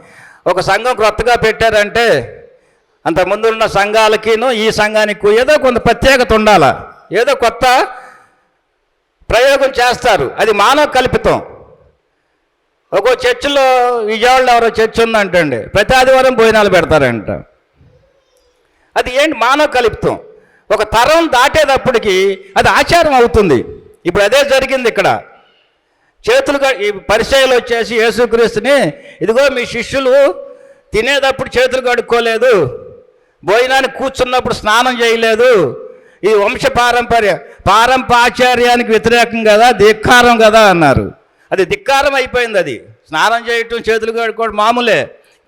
ఒక సంఘం క్రొత్తగా పెట్టారంటే అంతకుముందు ఉన్న సంఘాలకిను ఈ సంఘానికి ఏదో కొంత ప్రత్యేకత ఉండాలా, ఏదో కొత్త ప్రయోగం చేస్తారు. అది మానవ కల్పితం. ఒక్కో చర్చిలో విజయవాడలో ఎవరో చర్చ్ ఉందంటండి, ప్రతి ఆదివారం భోజనాలు పెడతారంట. అది ఏంటి? మానవ కల్పితం. ఒక తరం దాటేటప్పటికి అది ఆచారం అవుతుంది. ఇప్పుడు అదే జరిగింది ఇక్కడ. ఈ పరిచయాలు వచ్చేసి యేసుక్రీస్తుని, ఇదిగో మీ శిష్యులు తినేటప్పుడు చేతులు కడుక్కోలేదు, భోజనానికి కూర్చున్నప్పుడు స్నానం చేయలేదు, ఇది వంశ పారంపాచార్యానికి వ్యతిరేకం కదా, ధిక్కారం కదా అన్నారు. అది ధిక్కారం అయిపోయింది. అది స్నానం చేయటం, చేతులు కడుక్కోవడం మామూలే,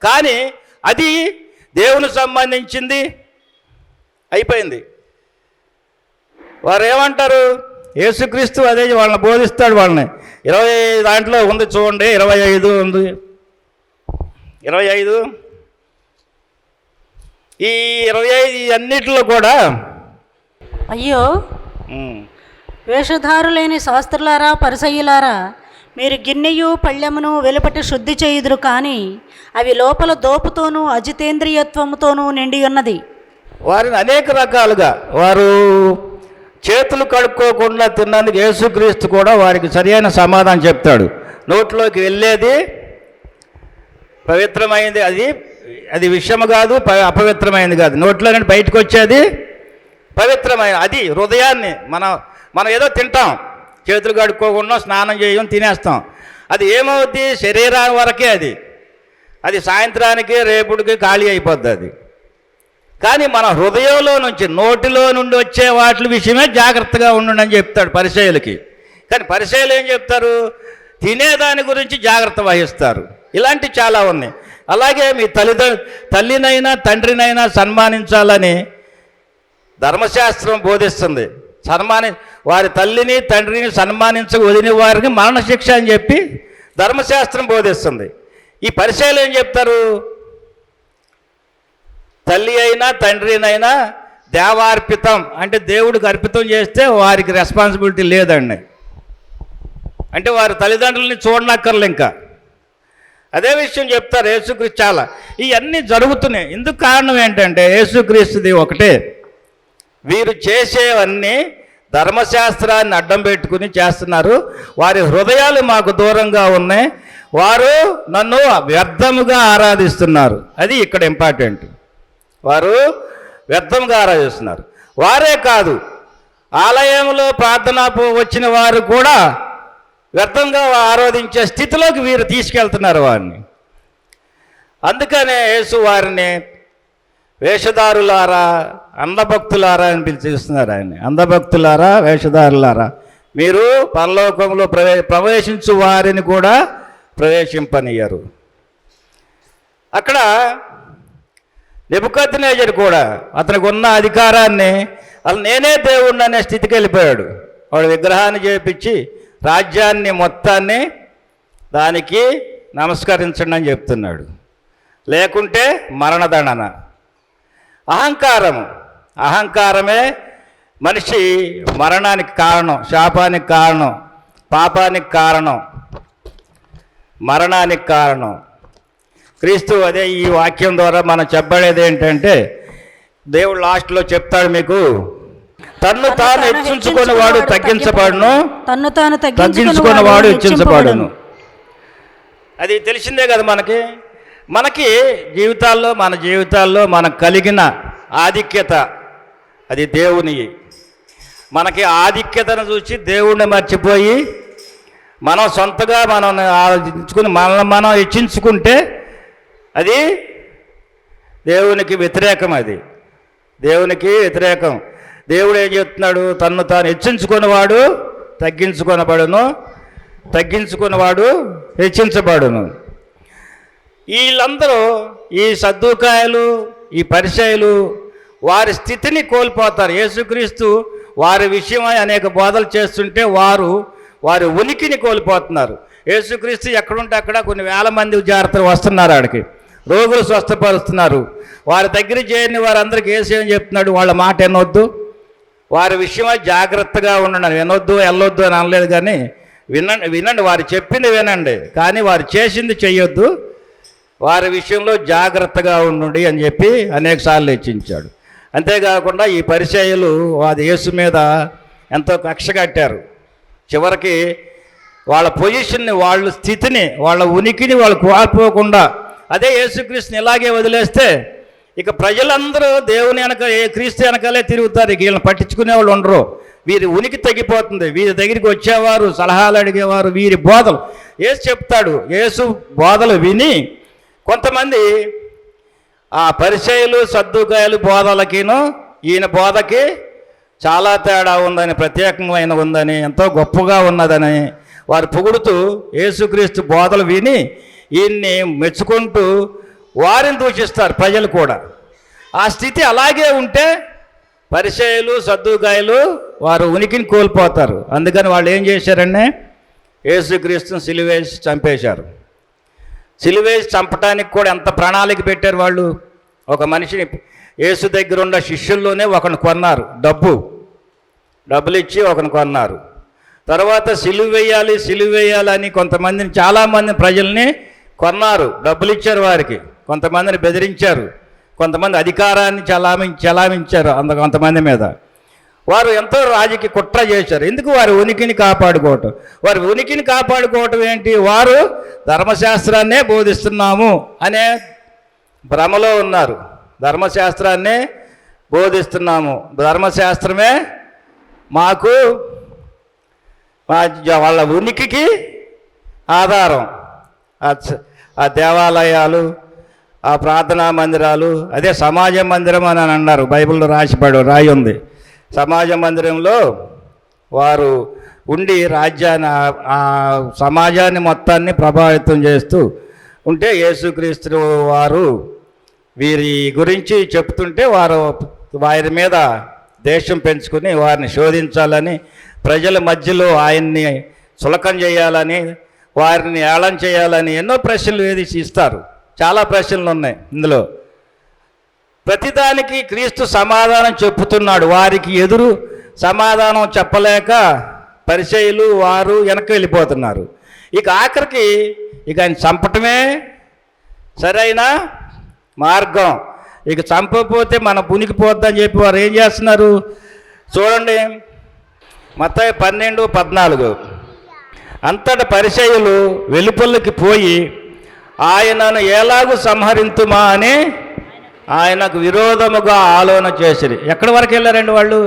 కానీ అది దేవునికి సంబంధించింది అయిపోయింది. వారు ఏమంటారు? యేసుక్రీస్తు అదే వాళ్ళని బోధిస్తాడు. వాళ్ళని 20 దాంట్లో ఉంది చూడండి, 25 ఉంది, 25 ఈ 25 అన్నిటిలో కూడా అయ్యో వేషధారులైన శాస్త్రులారా పరిసయ్యులారా, మీరు గిన్నెయు పళ్ళెమును వెలుపట శుద్ధి చేయుదురు, కానీ అవి లోపల దోపుతోనూ అజితేంద్రియత్వముతోనూ నిండి ఉన్నది. వారిని అనేక రకాలుగా వారు చేతులు కడుక్కోకుండా తిన్నందుకు యేసుక్రీస్తు కూడా వారికి సరైన సమాధానం చెప్తాడు. నోట్లోకి వెళ్ళేది పవిత్రమైంది, అది విషము కాదు, అపవిత్రమైనది కాదు. నోట్లో నుండి బయటకు వచ్చేది పవిత్రమైన, అది హృదయాన్ని మనం ఏదో తింటాం, చేతులు కడుక్కోకుండా స్నానం చేయం, తినేస్తాం. అది ఏమవుద్ది? శరీరాన్ని వరకే అది సాయంత్రానికి రేపుడికి ఖాళీ అయిపోద్ది అది. కానీ మన హృదయంలో నుంచి, నోటిలో నుండి వచ్చే వాటి విషయమే జాగ్రత్తగా ఉండండి అని చెప్తాడు పరిసయ్యులకి. కానీ పరిసయ్యులు ఏం చెప్తారు? తినేదాని గురించి జాగ్రత్త వహిస్తారు. ఇలాంటి చాలా ఉన్నాయి. అలాగే మీ తల్లినైనా తండ్రినైనా సన్మానించాలని ధర్మశాస్త్రం బోధిస్తుంది. వారి తల్లిని తండ్రిని వదిలిన వారికి మరణశిక్ష అని చెప్పి ధర్మశాస్త్రం బోధిస్తుంది. ఈ పరిసయ్యులు ఏం చెప్తారు? తల్లి అయినా తండ్రినైనా దేవార్పితం, అంటే దేవుడికి అర్పితం చేస్తే వారికి రెస్పాన్సిబిలిటీ లేదండి. అంటే వారి తల్లిదండ్రులని చూడనక్కర్లే. ఇంకా అదే విషయం చెప్తారు యేసుక్రీస్తు. చాలా ఇవన్నీ జరుగుతున్నాయి. ఇందుకు కారణం ఏంటంటే యేసుక్రీస్తుది ఒకటే, వీరు చేసేవన్నీ ధర్మశాస్త్రాన్ని అడ్డం పెట్టుకుని చేస్తున్నారు. వారి హృదయాలు మాకు దూరంగా ఉన్నాయి, వారు నన్ను వ్యర్థముగా ఆరాధిస్తున్నారు. అది ఇక్కడ ఇంపార్టెంట్. వారు వ్యర్థంగా ఆరాధిస్తున్నారు. వారే కాదు, ఆలయంలో ప్రార్థన వచ్చిన వారు కూడా వ్యర్థంగా ఆరాధించే స్థితిలోకి వీరు తీసుకెళ్తున్నారు వారిని. అందుకనే యేసు వారిని వేషధారులారా, అంధభక్తులారా అని పిలిచిస్తున్నారు. ఆయన్ని అంధభక్తులారా, వేషధారులారా, మీరు పరలోకంలో ప్రవేశించు వారిని కూడా ప్రవేశింపనియ్యరు. అక్కడ నెబుకద్నెజరు కూడా అతనికి ఉన్న అధికారాన్ని అసలు నేనే దేవుణ్ణి అనే స్థితికి వెళ్ళిపోయాడు. వాడు విగ్రహాన్ని చేపించి రాజ్యాన్ని మొత్తాన్ని దానికి నమస్కరించండి అని చెప్తున్నాడు. లేకుంటే మరణదండన. అహంకారమే మనిషి మరణానికి కారణం, శాపానికి కారణం, పాపానికి కారణం, మరణానికి కారణం క్రీస్తు. అదే ఈ వాక్యం ద్వారా మనం చెప్పబడేది ఏంటంటే, దేవుడు లాస్ట్లో చెప్తాడు మీకు, తన్ను తాను హెచ్చించుకున్న వాడు తగ్గించబడును, తన్ను తాను తగ్గించుకున్న వాడు హెచ్చించబడును. అది తెలిసిందే కదా మనకి జీవితాల్లో, మన జీవితాల్లో మనకు కలిగిన ఆధిక్యత అది దేవుని. మనకి ఆధిక్యతను చూసి దేవుణ్ణి మర్చిపోయి మనం సొంతగా మనం ఆలోచించుకుని మనల్ని మనం హెచ్చించుకుంటే అది దేవునికి వ్యతిరేకం. అది దేవునికి వ్యతిరేకం. దేవుడు ఏం చెప్తున్నాడు? తన్ను తాను హెచ్చించుకున్నవాడు తగ్గించుకొనబడును, తగ్గించుకున్నవాడు హెచ్చించబడును. వీళ్ళందరూ, ఈ సద్దూకాయలు, ఈ పరిసయ్యులు వారి స్థితిని కోల్పోతారు. యేసుక్రీస్తు వారి విషయమై అనేక బోధలు చేస్తుంటే వారి ఉనికిని కోల్పోతున్నారు. యేసుక్రీస్తు ఎక్కడుంటే అక్కడ కొన్ని వేల మంది జాగ్రత్తలు వస్తున్నారు, ఆడికి రోగులు స్వస్థపరుస్తున్నారు. వారి దగ్గర చేయని వారందరికీ యేసు ఏం చెప్తున్నాడు? వాళ్ళ మాట వినొద్దు, వారి విషయమై జాగ్రత్తగా ఉండండి. వినొద్దు వెళ్ళొద్దు అని అనలేదు, కానీ వినండి, వారు చెప్పింది వినండి, కానీ వారు చేసింది చెయ్యొద్దు, వారి విషయంలో జాగ్రత్తగా ఉండండి అని చెప్పి అనేకసార్లు హెచ్చించాడు. అంతేకాకుండా ఈ పరిచర్యలు అది యేసు మీద ఎంతో కక్ష కట్టారు. చివరికి వాళ్ళ పొజిషన్ని, వాళ్ళ స్థితిని, వాళ్ళ ఉనికిని వాళ్ళు కోల్పోకుండా అదే యేసుక్రీస్తుని ఇలాగే వదిలేస్తే ఇక ప్రజలందరూ దేవుని క్రీస్తు వెనకాలే తిరుగుతారు. ఇక వీళ్ళని పట్టించుకునే వాళ్ళు ఉండరు. వీరి ఉనికి తగ్గిపోతుంది. వీరి దగ్గరికి వచ్చేవారు, సలహాలు అడిగేవారు, వీరి బోధలు యేసు చెప్తాడు. యేసు బోధలు విని కొంతమంది ఆ పరిచర్యలు, సద్దూకాయలు బోధలకిను ఈయన బోధకి చాలా తేడా ఉందని, ప్రత్యేకమైన ఉందని, ఎంతో గొప్పగా ఉన్నదని వారు పొగుడుతూ యేసుక్రీస్తు బోధలు విని ఈయన్ని మెచ్చుకుంటూ వారిని దూషిస్తారు ప్రజలు కూడా. ఆ స్థితి అలాగే ఉంటే పరిచర్యలు, సద్దూకాయలు వారు ఉనికిని కోల్పోతారు. అందుకని వాళ్ళు ఏం చేశారంటే యేసుక్రీస్తుని సిలువేసి చంపేశారు. సిలువేసి చంపటానికి కూడా ఎంత ప్రణాళిక పెట్టారు వాళ్ళు. ఒక మనిషిని యేసు దగ్గర ఉన్న శిష్యుల్లోనే ఒకరిని కొన్నారు, డబ్బులు ఇచ్చి ఒకరిని కొన్నారు. తర్వాత సిలువ వేయాలి అని కొంతమందిని, చాలామంది ప్రజల్ని కొన్నారు, డబ్బులు ఇచ్చారు వారికి. కొంతమందిని బెదిరించారు, కొంతమంది అధికారాన్ని చలామించారు కొంతమంది మీద. వారు ఎంతో రాజకీయ కుట్ర చేశారు. ఎందుకు? వారి ఉనికిని కాపాడుకోవటం. వారి ఉనికిని కాపాడుకోవటం ఏంటి? వారు ధర్మశాస్త్రాన్నే బోధిస్తున్నాము అనే భ్రమలో ఉన్నారు. ధర్మశాస్త్రాన్నే బోధిస్తున్నాము, ధర్మశాస్త్రమే మాకు వాళ్ళ ఉనికికి ఆధారం. ఆ దేవాలయాలు, ఆ ప్రార్థనా మందిరాలు, అదే సమాజ మందిరం అని అన్నారు. బైబిల్లో రాయి ఉంది. సమాజ మందిరంలో వారు ఉండి రాజ్యాన్ని, ఆ సమాజాన్ని మొత్తాన్ని ప్రభావితం చేస్తూ ఉంటే యేసుక్రీస్తు వారు వీరి గురించి చెప్తుంటే వారి మీద దేశం పెంచుకుని వారిని శోధించాలని, ప్రజల మధ్యలో ఆయన్ని చులకం చేయాలని, వారిని ఏళన చేయాలని ఎన్నో ప్రశ్నలు ఇస్తారు. చాలా ప్రశ్నలు ఉన్నాయి ఇందులో. ప్రతిదానికి క్రీస్తు సమాధానం చెప్పుతున్నాడు. వారికి ఎదురు సమాధానం చెప్పలేక పరిచర్యలు వారు వెనక్కి వెళ్ళిపోతున్నారు. ఇక ఆఖరికి ఆయన చంపటమే సరైన మార్గం. ఇక చంపకపోతే మన పునికిపోద్దని చెప్పి వారు ఏం చేస్తున్నారు చూడండి. మత్తయి 12:14 అంతటా పరిచర్యలు వెలుపలికి పోయి ఆయనను ఎలాగూ సంహరింతుమా అని ఆయనకు విరోధముగా ఆలోచన చేసిరి. ఎక్కడి వరకు వెళ్ళారండి వాళ్ళు?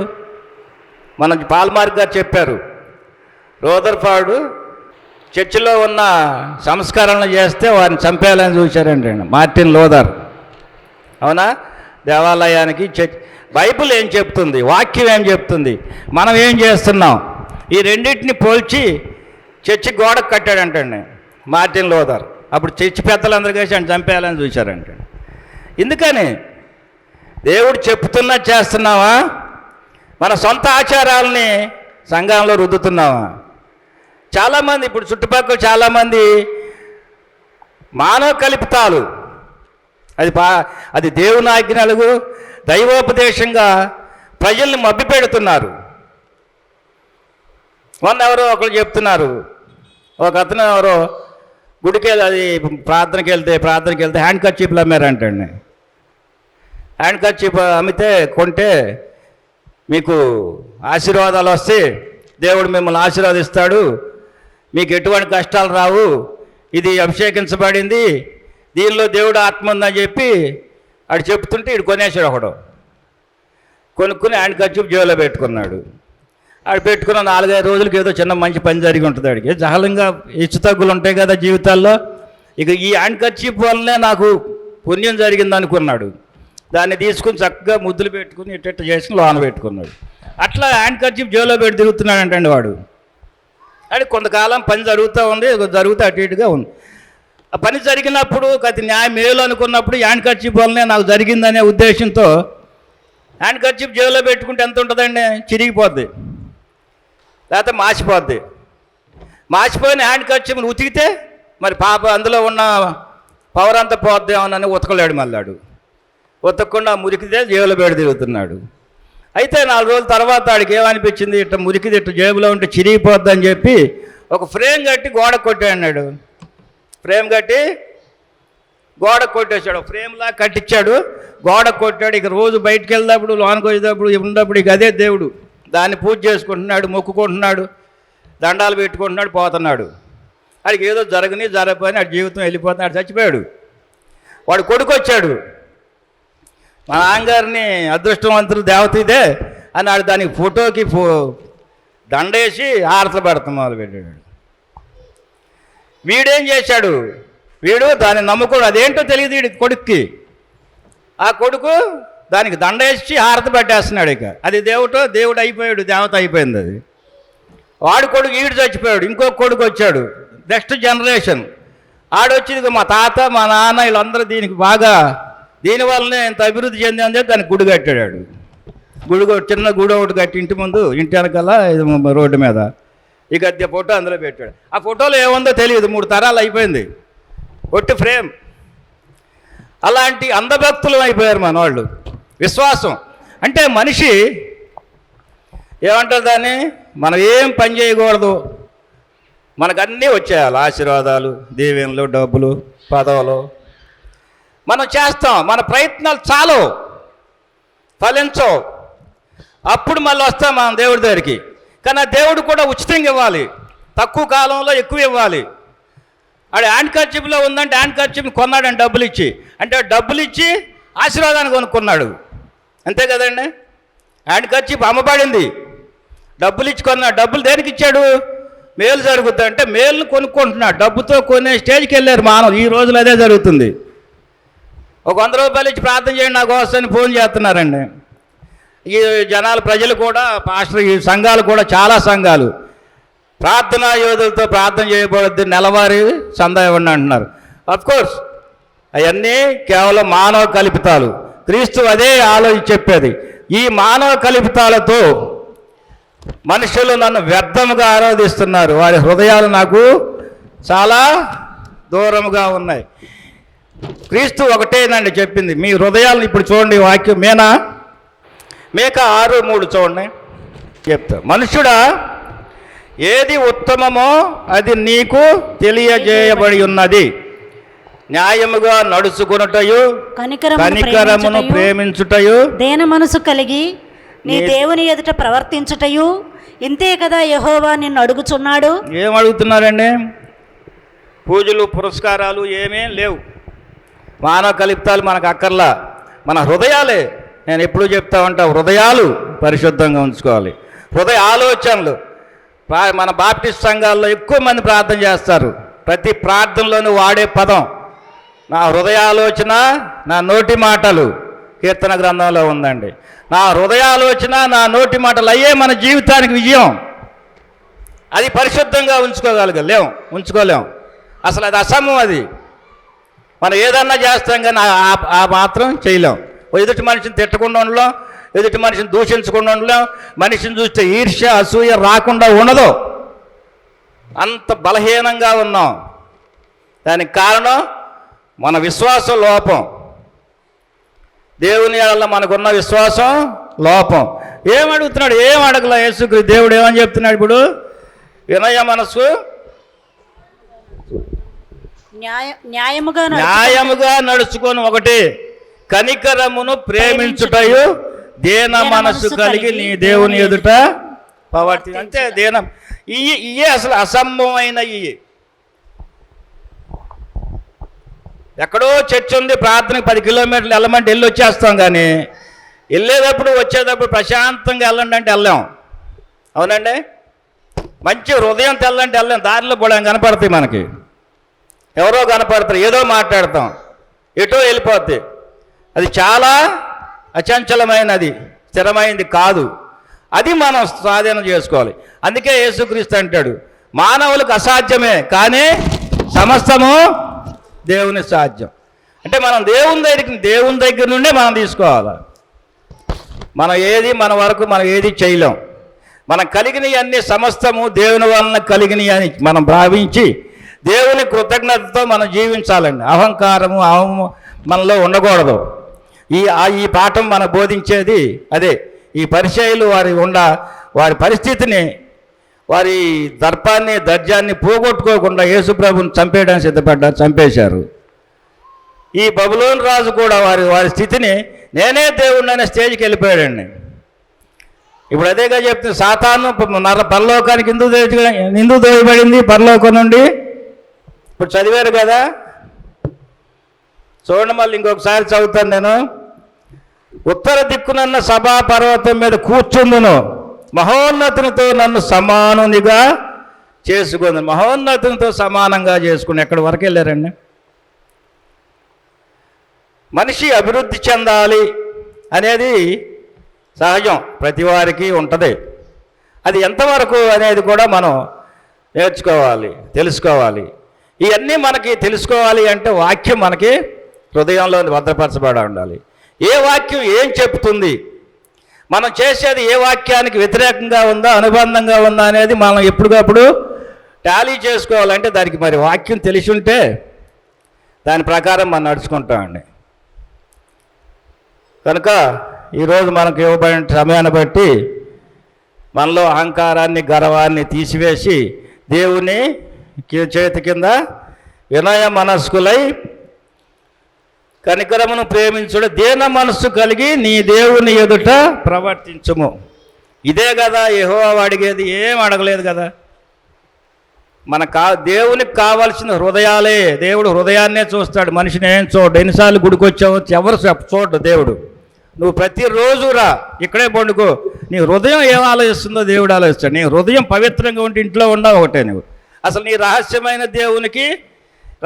మన పాల్మార్క్ గారు చెప్పారు. రోదర్ఫార్డ్ చర్చిలో ఉన్న సంస్కరణలు చేస్తే వారిని చంపేయాలని చూశారండి మార్టిన్ లూథర్. అవునా? దేవాలయానికి బైబిల్ ఏం చెప్తుంది, వాక్యం ఏం చెప్తుంది, మనం ఏం చేస్తున్నాం, ఈ రెండింటిని పోల్చి చర్చి గోడకు కట్టాడంటండి మార్టిన్ లూథర్. అప్పుడు చర్చి పెద్దలందరూ కలిసి ఆయన చంపేయాలని చూశారంటే. ఎందుకని? దేవుడు చెప్తున్నా చేస్తున్నావా? మన సొంత ఆచారాలని సంఘంలో రుద్దుతున్నావా? చాలామంది ఇప్పుడు చుట్టుపక్కల చాలామంది మానవ కల్పితాలు, అది దేవుని ఆజ్ఞలకు దైవోపదేశంగా ప్రజల్ని మభ్య పెడుతున్నారు. మొన్న ఎవరో ఒకరు చెప్తున్నారు, ఒక అతను ఎవరో గుడికి అది ప్రార్థనకి వెళ్తే హ్యాండ్ కర్చీఫ్లు అమ్మారంటండి. హ్యాండ్ కర్చీఫ్ అమ్మితే కొంటే మీకు ఆశీర్వాదాలు వస్తే దేవుడు మిమ్మల్ని ఆశీర్వదిస్తాడు, మీకు ఎటువంటి కష్టాలు రావు, ఇది అభిషేకించబడింది, దీనిలో దేవుడు ఆత్మ ఉందని చెప్పి ఆడు చెప్తుంటే ఇడు కొనేసాడు. ఒకడు కొనుక్కుని హ్యాండ్ కర్చీఫ్ జేబులో పెట్టుకున్నాడు. ఆడు పెట్టుకున్న 4-5 రోజులకి ఏదో చిన్న మంచి పని జరిగి ఉంటుంది. ఆడికి సహజంగా హెచ్చుతగ్గులు ఉంటాయి కదా జీవితాల్లో. ఇక ఈ హ్యాండ్ కర్చీఫ్ వల్లనే నాకు పుణ్యం జరిగింది అనుకున్నాడు. దాన్ని తీసుకుని చక్కగా ముద్దులు పెట్టుకుని ఇట్ట చేసుకుని లోన పెట్టుకున్నాడు. అట్లా హ్యాండ్ కర్చీఫ్ జేబులో పెట్టి తిరుగుతున్నాడంటండి వాడు. అది కొంతకాలం పని జరుగుతూ ఉంది, జరుగుతూ అటు ఇటుగా ఉంది. ఆ పని జరిగినప్పుడు అది న్యాయం మేలు అనుకున్నప్పుడు హ్యాండ్ కర్చీఫ్ వల్లనే నాకు జరిగిందనే ఉద్దేశంతో హ్యాండ్ కర్చీఫ్ జేబులో పెట్టుకుంటే ఎంత ఉంటుందండి, చిరిగిపోద్ది లేకపోతే మాసిపోద్ది. మాసిపోయిన హ్యాండ్ కర్చీఫ్ని ఉతికితే మరి పాప అందులో ఉన్న పవర్ అంతా పోద్దేమోనని ఉతకలేడు. మళ్ళాడు ఉతకకుండా మురికితే జేబులో పెట్టి తిరుగుతున్నాడు. అయితే 4 రోజుల తర్వాత ఆడికి ఏమనిపించింది, ఇట్లా మురికిది ఇట్లా జేబులో ఉంటే చిరిగిపోద్ది అని చెప్పి ఒక ఫ్రేమ్ కట్టి గోడ కొట్టాడు. ఫ్రేమ్ కట్టి గోడ కొట్టేశాడు. ఫ్రేమ్లా కట్టించాడు, గోడ కొట్టాడు. ఇక రోజు బయటికి వెళ్ళినప్పుడు లోనికి వచ్చేటప్పుడు ఉన్నప్పుడు ఇక అదే దేవుడు, దాన్ని పూజ చేసుకుంటున్నాడు, మొక్కుకుంటున్నాడు, దండాలు పెట్టుకుంటున్నాడు, పోతున్నాడు. వాడికి ఏదో జరగపోయి ఆడి జీవితం వెళ్ళిపోతున్నాడు, చచ్చిపోయాడు. వాడు కొడుకు వచ్చాడు, మా నాన్నగారిని అదృష్టవంతులు దేవత ఇదే అని ఆడు దానికి ఫోటోకి దండేసి హారతలు పెడతాం మొదలుపెట్టాడు. వీడేం చేశాడు, వీడు దాన్ని నమ్ముకోడు, అదేంటో తెలియదు వీడి కొడుక్కి. ఆ కొడుకు దానికి దండేసి హారతి పెట్టేస్తున్నాడు. ఇక అది దేవుడు అయిపోయాడు, దేవత అయిపోయింది అది. వాడు కొడుకు ఈడు చచ్చిపోయాడు, ఇంకొక కొడుకు వచ్చాడు, నెక్స్ట్ జనరేషన్. ఆడొచ్చి మా తాత మా నాన్న వీళ్ళందరూ దీనికి బాగా దీనివల్లనే ఇంత అభివృద్ధి చెందిందని చెప్పి దానికి గుడి కట్టాడు. చిన్న గుడి ఒకటి కట్టి ఇంటి ముందు, ఇంటి వెనకాల రోడ్డు మీద ఇక అద్దె ఫోటో అందులో పెట్టాడు. ఆ ఫోటోలో ఏముందో తెలియదు, 3 తరాలు అయిపోయింది, ఒట్టి ఫ్రేమ్. అలాంటి అంధభక్తులు అయిపోయారు మన వాళ్ళు. విశ్వాసం అంటే మనిషి ఏమంటారు దాన్ని, మనం ఏం పని చేయకూడదు, మనకు అన్నీ వచ్చేయాలి, ఆశీర్వాదాలు, దీవెనలు, డబ్బులు, పదవులు మనం చేస్తాం, మన ప్రయత్నాలు చాలు, ఫలించవు, అప్పుడు మళ్ళీ వస్తాం మనం దేవుడి దగ్గరికి. కానీ దేవుడు కూడా ఉచితంగా ఇవ్వాలి, తక్కువ కాలంలో ఎక్కువ ఇవ్వాలి. ఆడు హ్యాండ్ కర్చీఫ్లో ఉందంటే హ్యాండ్ కర్చీఫ్ని కొన్నాడని డబ్బులు ఇచ్చి, అంటే డబ్బులు ఇచ్చి ఆశీర్వాదాన్ని కొనుక్కున్నాడు, అంతే కదండి. హ్యాండ్ కర్చీఫ్ అమ్మబడింది, డబ్బులు ఇచ్చి కొన్నాడు. డబ్బులు దేనికి ఇచ్చాడు, మేలు జరుగుతుంది అంటే మేలును కొనుక్కుంటున్నాడు. డబ్బుతో కొనే స్టేజ్కి వెళ్ళారు మానవులు. ఈ రోజులు అదే జరుగుతుంది. ఒక 100 రూపాయలు ఇచ్చి ప్రార్థన చేయండి నాకు వస్తుందని ఫోన్ చేస్తున్నారండి. ఈ జనాలు, ప్రజలు కూడా, పాస్టర్, ఈ సంఘాలు కూడా, చాలా సంఘాలు ప్రార్థనా యోధులతో ప్రార్థన చేయబడద్దు, నెలవారీ సందా ఇవ్వండి అంటున్నారు. అఫ్కోర్స్ అవన్నీ కేవలం మానవ కల్పితాలు. క్రీస్తు అదే ఆలోచించి చెప్పేది. ఈ మానవ కల్పితాలతో మనుషులు నన్ను వ్యర్థముగా ఆరాధిస్తున్నారు, వారి హృదయాలు నాకు చాలా దూరముగా ఉన్నాయి. క్రీస్తు ఒకటేనండి చెప్పింది, మీ హృదయాలను ఇప్పుడు చూడండి, వాక్యం మేక 6:3 చూడండి చెప్తా. మనుషుడా, ఏది ఉత్తమమో అది నీకు తెలియజేయబడి ఉన్నది, న్యాయముగా నడుచుకునుటయు, కనికరమును ప్రేమించుటయు, దేన మనసు కలిగి నీ దేవుని ఎదుట ప్రవర్తించుటయు, ఇంతే కదా యెహోవా నిన్ను అడుగుచున్నాడు. ఏం అడుగుతున్నారండి, పూజలు పురస్కారాలు ఏమేం లేవు, మానవ కల్పితాలు మనకు అక్కర్లా, మన హృదయాలే. నేను ఎప్పుడు చెప్తా ఉంటా, హృదయాలు పరిశుద్ధంగా ఉంచుకోవాలి. హృదయ ఆలోచనలు. మన బాప్టిస్ట్ సంఘాల్లో ఎక్కువ మంది ప్రార్థన చేస్తారు, ప్రతి ప్రార్థనలోనూ వాడే పదం నా హృదయాలోచన, నా నోటి మాటలు. కీర్తన గ్రంథంలో ఉందండి, నా హృదయాలోచన, నా నోటి మాటలు అయ్యే మన జీవితానికి విజయం. అది పరిశుద్ధంగా ఉంచుకోలేం, అసలు అది అసమం. అది మనం ఏదన్నా చేస్తాం కానీ ఆ మాత్రం చేయలేం. ఎదుటి మనిషిని తిట్టకుండా ఉండలేం, ఎదుటి మనిషిని దూషించకుండా ఉండలేం, మనిషిని చూస్తే ఈర్ష్య అసూయ రాకుండా ఉండదు, అంత బలహీనంగా ఉన్నాం. దానికి కారణం మన విశ్వాసం లోపం. దేవుని వల్ల మనకున్న విశ్వాసం లోపం. ఏం అడుగుతున్నాడు? ఏం అడగల యేసుక్రీస్తు. దేవుడు ఏమని చెప్తున్నాడు ఇప్పుడు? వినయ మనస్సు న్యాయముగా నడుచుకొని ఒకటి, కనికరమును ప్రేమించుటయు దీన మనస్సు కలిగి నీ దేవుని ఎదుట ప్రవర్తి. అంతే దీనం. ఇయే అసలు అసంభవమైన ఇవి. ఎక్కడో చర్చ్ ఉంది, ప్రార్థనకి 10 కిలోమీటర్లు వెళ్ళమంటే వెళ్ళి వచ్చేస్తాం, కానీ వెళ్ళేటప్పుడు వచ్చేటప్పుడు ప్రశాంతంగా వెళ్ళండి అంటే వెళ్ళాం. అవునండి? మంచి హృదయం తెల్లంటే వెళ్ళాం. దారిలో కూడా కనపడతాయి మనకి, ఎవరో కనపడతారు, ఏదో మాట్లాడతాం, ఎటో వెళ్ళిపోద్ది. అది చాలా అచంచలమైనది, స్థిరమైనది కాదు. అది మనం స్వాధీనం చేసుకోవాలి. అందుకే యేసుక్రీస్తు అంటాడు, మానవులకు అసాధ్యమే కానీ సమస్తము దేవుని సాధ్యం. అంటే మనం దేవుని దగ్గర నుండే మనం తీసుకోవాలి. మనం ఏది మన వరకు మనం ఏది చేయలేం. మనం కలిగినవి అన్ని సమస్తము దేవుని వలన కలిగినవి అని మనం భావించి దేవుని కృతజ్ఞతతో మనం జీవించాలండి. అహంకారము మనలో ఉండకూడదు. ఈ పాఠం మనకు బోధించేది అదే. ఈ పరిచయులు వారి పరిస్థితిని, వారి దర్పాన్ని, దర్జాన్ని పోగొట్టుకోకుండా యేసుప్రభుని చంపేయడానికి సిద్ధపడ్డారు, చంపేశారు. ఈ బబులోను రాజు కూడా వారి స్థితిని నేనే దేవుడిని అనే స్టేజ్కి వెళ్ళిపోయాడండి. ఇప్పుడు అదేగా చెప్తుంది, సాతాను పరలోకానికి ఎందుకు దోయబడింది పరలోకం నుండి? ఇప్పుడు చదివారు కదా, చూడండి, మళ్ళీ ఇంకొకసారి చదువుతాను నేను. ఉత్తర దిక్కునన్న సభా పర్వతం మీద కూర్చుందును, మహోన్నతునితో నన్ను సమానునిగా చేసుకుంది. మహోన్నతునితో సమానంగా చేసుకుని ఎక్కడి వరకు వెళ్ళారండి? మనిషి అభివృద్ధి చెందాలి అనేది సహజం, ప్రతి వారికి ఉంటుంది. అది ఎంతవరకు అనేది కూడా మనం నేర్చుకోవాలి, తెలుసుకోవాలి. ఇవన్నీ మనకి తెలుసుకోవాలి అంటే వాక్యం మనకి హృదయంలో భద్రపరచబడి ఉండాలి. ఏ వాక్యం ఏం చెప్తుంది, మనం చేసేది ఏ వాక్యానికి వ్యతిరేకంగా ఉందా, అనుబంధంగా ఉందా అనేది మనం ఎప్పటికప్పుడు టాలీ చేసుకోవాలంటే దానికి మరి వాక్యం తెలిసి ఉంటే దాని ప్రకారం మనం నడుచుకుంటామండి. కనుక ఈరోజు మనకు ఇవ్వబడిన సమయాన్ని బట్టి మనలో అహంకారాన్ని, గర్వాన్ని తీసివేసి దేవుని చేతి కింద వినయ మనస్కులై కనికరమును ప్రేమించుడు, దీన మనస్సు కలిగి నీ దేవుని ఎదుట ప్రవర్తించుము. ఇదే కదా యెహోవా అడిగేది, ఏం అడగలేదు కదా. దేవునికి కావాల్సిన హృదయాలే. దేవుడు హృదయాన్నే చూస్తాడు, మనిషిని ఏం చూడు. ఎన్నిసార్లు గుడికి వచ్చావు ఎవరు చూడు దేవుడు. నువ్వు ప్రతిరోజు రా, ఇక్కడే పండుకో, నీ హృదయం ఏం ఆలోచిస్తుందో దేవుడు ఆలోచిస్తాడు. నీ హృదయం పవిత్రంగా ఉంటే ఇంట్లో ఉండవు ఒకటే. నువ్వు అసలు నీ రహస్యమైన దేవునికి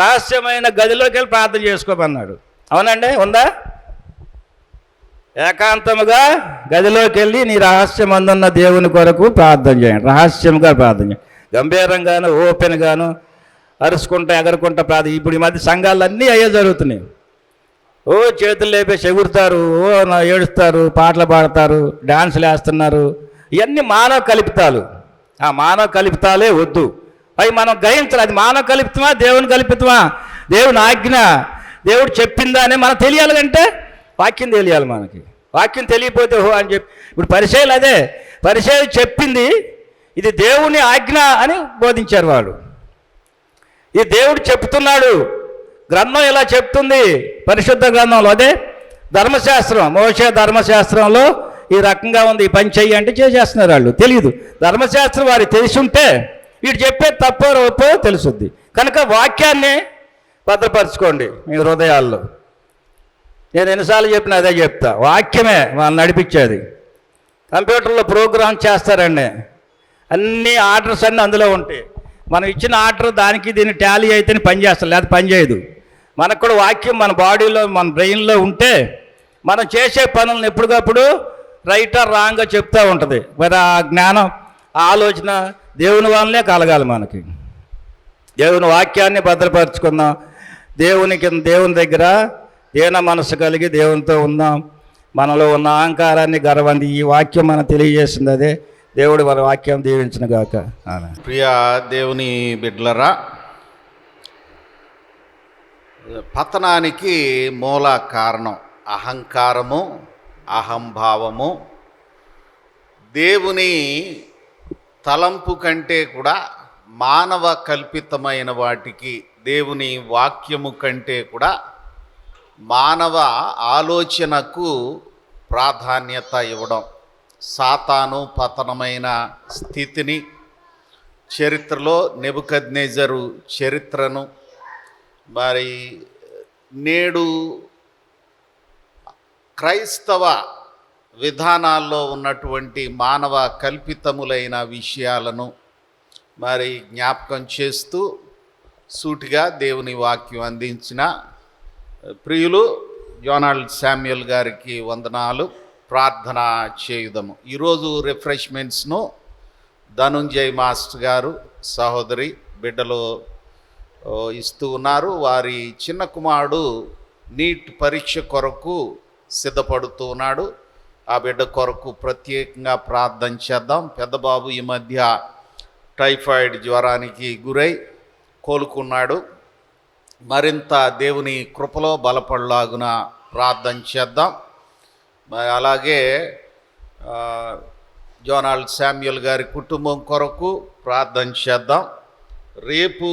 రహస్యమైన గదిలోకి వెళ్ళి ప్రార్థన చేసుకోమన్నాడు. అవునండి, ఉందా? ఏకాంతముగా గదిలోకి వెళ్ళి నీ రహస్యం అందున్న దేవుని కొరకు ప్రార్థన చేయండి. రహస్యంగా ప్రార్థన చేయండి, గంభీరంగాను ఓపెన్గాను అరుచుకుంటా ఎగరుకుంటా ప్రార్థన. ఇప్పుడు ఈ మధ్య సంఘాలన్నీ అయ్యే జరుగుతున్నాయి. ఓ చేతులు లేపేసి ఎగురుతారు, ఏడుస్తారు, పాటలు పాడతారు, డాన్సులు వేస్తున్నారు. ఇవన్నీ మానవ కల్పితాలు. ఆ మానవ కల్పితాలే వద్దు. అవి మనం గ్రహించాలి. అది మానవ కల్పితమా, దేవుని కల్పితమా, దేవుని ఆజ్ఞ, దేవుడు చెప్పిందా అని మనం తెలియాలంటే వాక్యం తెలియాలి మనకి. వాక్యం తెలియకపోతే ఓహో అని చెప్పి ఇప్పుడు పరిచయాలు అదే. పరిచయాలు చెప్పింది ఇది దేవుని ఆజ్ఞ అని బోధించారు వాళ్ళు. ఇది దేవుడు చెప్తున్నాడు, గ్రంథం ఇలా చెప్తుంది, పరిశుద్ధ గ్రంథంలో. అదే ధర్మశాస్త్రం, మోషే ధర్మశాస్త్రంలో ఈ రకంగా ఉంది, ఈ పని చెయ్యి అంటే చేసేస్తున్నారు వాళ్ళు. తెలియదు. ధర్మశాస్త్రం వారికి తెలిసి ఉంటే వీడు చెప్పేది తప్పో ఒప్పో తెలుసుద్ది. కనుక వాక్యాన్ని భద్రపరచుకోండి మీ హృదయాల్లో. నేను ఎన్నిసార్లు చెప్పినా అదే చెప్తా, వాక్యమే వాళ్ళు నడిపించేది. కంప్యూటర్లో ప్రోగ్రామ్ చేస్తారండి, అన్ని ఆర్డర్స్ అన్నీ అందులో ఉంటాయి. మనం ఇచ్చిన ఆర్డర్ దానికి దీన్ని టాలీ అయితేనే పని చేస్తాం, లేదా పని చేయదు. మనకు కూడా వాక్యం మన బాడీలో, మన బ్రెయిన్లో ఉంటే మనం చేసే పనులను ఎప్పటికప్పుడు రైట్ ఆర్ రాంగ్గా చెప్తూ ఉంటుంది. మరి ఆ జ్ఞానం, ఆ ఆలోచన దేవుని వల్లనే కలగాలి మనకి. దేవుని వాక్యాన్ని భద్రపరచుకుందాం. దేవుని దగ్గర దీన మనసు కలిగి దేవునితో ఉందాం. మనలో ఉన్న అహంకారాన్ని, గర్వాన్ని ఈ వాక్యం మనం తెలియజేసింది. అదే దేవుడు మన వాక్యం దీవించిన గాక. ప్రియ దేవుని బిడ్డలరా, పతనానికి మూల కారణం అహంకారము, అహంభావము, దేవుని తలంపు కంటే కూడా మానవ కల్పితమైన వాటికి, దేవుని వాక్యము కంటే కూడా మానవ ఆలోచనకు ప్రాధాన్యత ఇవ్వడం, సాతాను పతనమైన స్థితిని, చరిత్రలో నెబుకద్నెజరు చరిత్రను, మరి నేడు క్రైస్తవ విధానాల్లో ఉన్నటువంటి మానవ కల్పితములైన విషయాలను మరి జ్ఞాపకం చేస్తూ సూటిగా దేవుని వాక్యం అందించిన ప్రియులు జోనాల్డ్ శామ్యుల్ గారికి వందనాలు. ప్రార్థన చేయుదము. ఈరోజు రిఫ్రెష్మెంట్స్ను ధనుంజయ్ మాస్టర్ గారు సహోదరి బిడ్డలు ఇస్తూ ఉన్నారు. వారి చిన్న కుమారుడు నీట్ పరీక్ష కొరకు సిద్ధపడుతూ ఉన్నాడు. ఆ బిడ్డ కొరకు ప్రత్యేకంగా ప్రార్థన చేద్దాం. పెద్దబాబు ఈ మధ్య టైఫాయిడ్ జ్వరానికి గురై కోలుకున్నాడు. మరింత దేవుని కృపలో బలపడలాగున ప్రార్థన చేద్దాం. అలాగే జోనాల్డ్ శామ్యుల్ గారి కుటుంబం కొరకు ప్రార్థన చేద్దాం. రేపు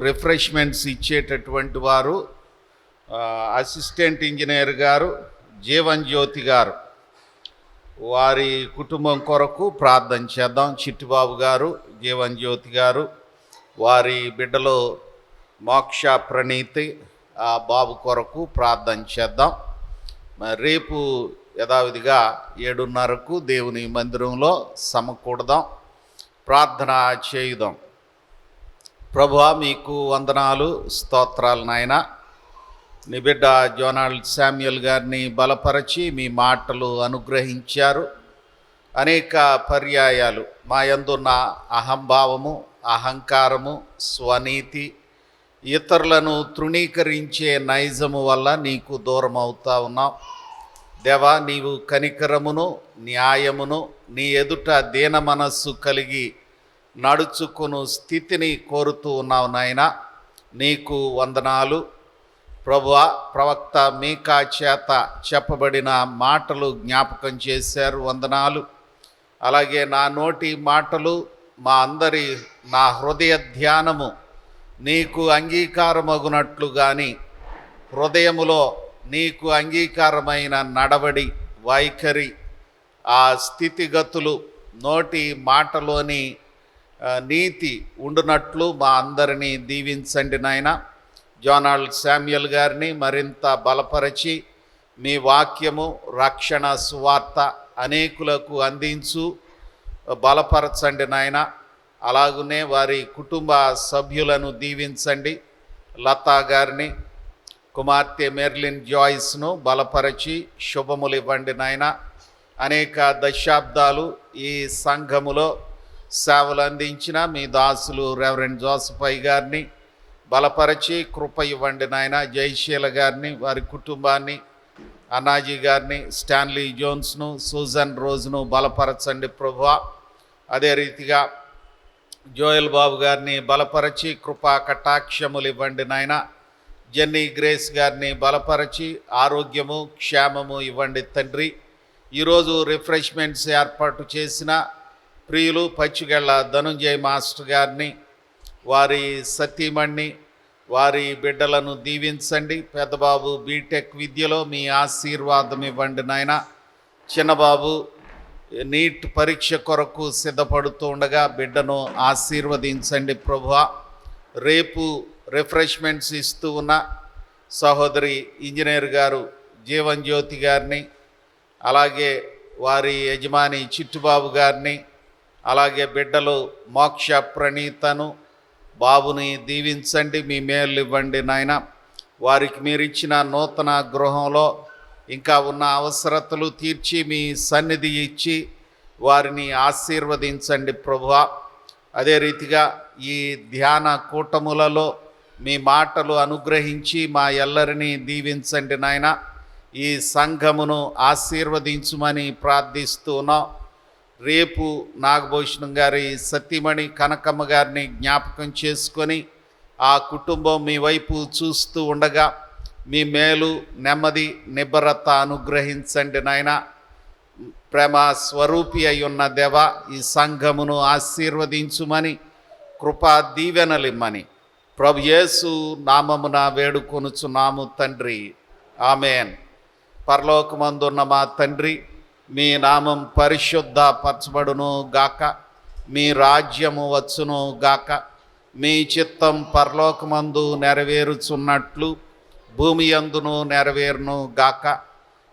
రిఫ్రెష్మెంట్స్ ఇచ్చేటటువంటి వారు అసిస్టెంట్ ఇంజనీర్ గారు జీవన్ జ్యోతి గారు, వారి కుటుంబం కొరకు ప్రార్థన చేద్దాం. చిట్టిబాబు గారు, జీవన్ జ్యోతి గారు, వారి బిడ్డలో మోక్ష ప్రణీతి, ఆ బాబు కొరకు ప్రార్థన చేద్దాం. రేపు యథావిధిగా 7:30కు దేవుని మందిరంలో సమకూడదాం, ప్రార్థన చేయుదాం. ప్రభువా, మీకు వందనాలు, స్తోత్రాలు నాయనా. నీ బిడ్డ జోనాల్డ్ శామ్యుల్ గారిని బలపరచి మీ మాటలు అనుగ్రహించారు. అనేక పర్యాయాలు మా యందున్న అహంభావము, అహంకారము, స్వనీతి, ఇతరులను తృణీకరించే నైజము వల్ల నీకు దూరం అవుతా ఉన్నాం. దేవా, నీవు కనికరమును న్యాయమును నీ ఎదుట దీన మనస్సు కలిగి నడుచుకును స్థితిని కోరుతూ ఉన్నావు నాయనా. నీకు వందనాలు ప్రభువా. ప్రవక్త మీకా చేత చెప్పబడిన మాటలు జ్ఞాపకం చేశారు, వందనాలు. అలాగే నా నోటి మాటలు, మా అందరి నా హృదయ ధ్యానము నీకు అంగీకారమగునట్లు కానీ హృదయములో నీకు అంగీకారమైన నడవడి, వైఖరి, ఆ స్థితిగతులు, నోటి మాటలోని నీతి ఉండునట్లు మా అందరినీ దీవించండి నాయన. జోనాల్డ్ శామ్యుల్ గారిని మరింత బలపరచి మీ వాక్యము, రక్షణ సువార్త అనేకులకు అందించు, బలపరచండి నాయన. అలాగునే వారి కుటుంబ సభ్యులను దీవించండి. లతా గారిని, కుమార్తె మెర్లిన్ జాయిస్ను బలపరచి శుభములు ఇవ్వండి నాయన. అనేక దశాబ్దాలు ఈ సంఘములో సేవలు అందించిన మీ దాసులు రెవరెండ్ జోసఫ్ గారిని బలపరచి కృప ఇవ్వండి నాయన. జయశీల గారిని, వారి కుటుంబాన్ని, అన్నాజీ గారిని, స్టాన్లీ జోన్స్ను, సూజన్ రోజును బలపరచండి ప్రభువా. అదే రీతిగా జోయల్ బాబు గారిని బలపరచి కృపా కటాక్షములు ఇవ్వండి నాయన. జెన్నీ గ్రేస్ గారిని బలపరచి ఆరోగ్యము, క్షేమము ఇవ్వండి తండ్రి. ఈరోజు రిఫ్రెష్మెంట్స్ ఏర్పాటు చేసిన ప్రియులు పచ్చిగళ్ళ ధనుంజయ్ మాస్టర్ గారిని, వారి సతీమణ్ణి, వారి బిడ్డలను దీవించండి. పెద్దబాబు బీటెక్ విద్యలో మీ ఆశీర్వాదం ఇవ్వండి నాయన. చిన్నబాబు నీట్ పరీక్ష కొరకు సిద్ధపడుతూ ఉండగా బిడ్డను ఆశీర్వదించండి ప్రభువా. రేపు రిఫ్రెష్మెంట్స్ ఇస్తూ ఉన్న సహోదరి ఇంజనీర్ గారు జీవన్ జ్యోతి గారిని, అలాగే వారి యజమాని చిట్టుబాబు గారిని, అలాగే బిడ్డలు మోక్ష ప్రణీతను, బాబుని దీవించండి, మీ మేలు ఇవ్వండి నాయన. వారికి మీరిచ్చిన నూతన గృహంలో ఇంకా ఉన్న అవసరతలు తీర్చి మీ సన్నిధి ఇచ్చి వారిని ఆశీర్వదించండి ప్రభువా. అదే రీతిగా ఈ ధ్యాన కూటములలో మీ మాటలు అనుగ్రహించి మా ఎల్లరినీ దీవించండి నాయన. ఈ సంఘమును ఆశీర్వదించుమని ప్రార్థిస్తున్నాం. రేపు నాగభూషణం గారి సతీమణి కనకమ్మ గారిని జ్ఞాపకం చేసుకొని ఆ కుటుంబం మీ వైపు చూస్తూ ఉండగా మీ మేలు, నెమ్మది, నిబ్బరత అనుగ్రహించండి నాయన. ప్రేమ స్వరూపి అయి ఉన్న దేవ, ఈ సంఘమును ఆశీర్వదించుమని, కృపా దీవెనలిమ్మని ప్రభు యేసు నామమున వేడుకొనుచున్నాము తండ్రి. ఆమెన్. పరలోకమందున్న మా తండ్రి, మీ నామం పరిశుద్ధపరచబడును గాక, మీ రాజ్యము వచ్చును గాక, మీ చిత్తం పరలోకమందు నెరవేరుచున్నట్లు భూమి యందును నెరవేరును గాక.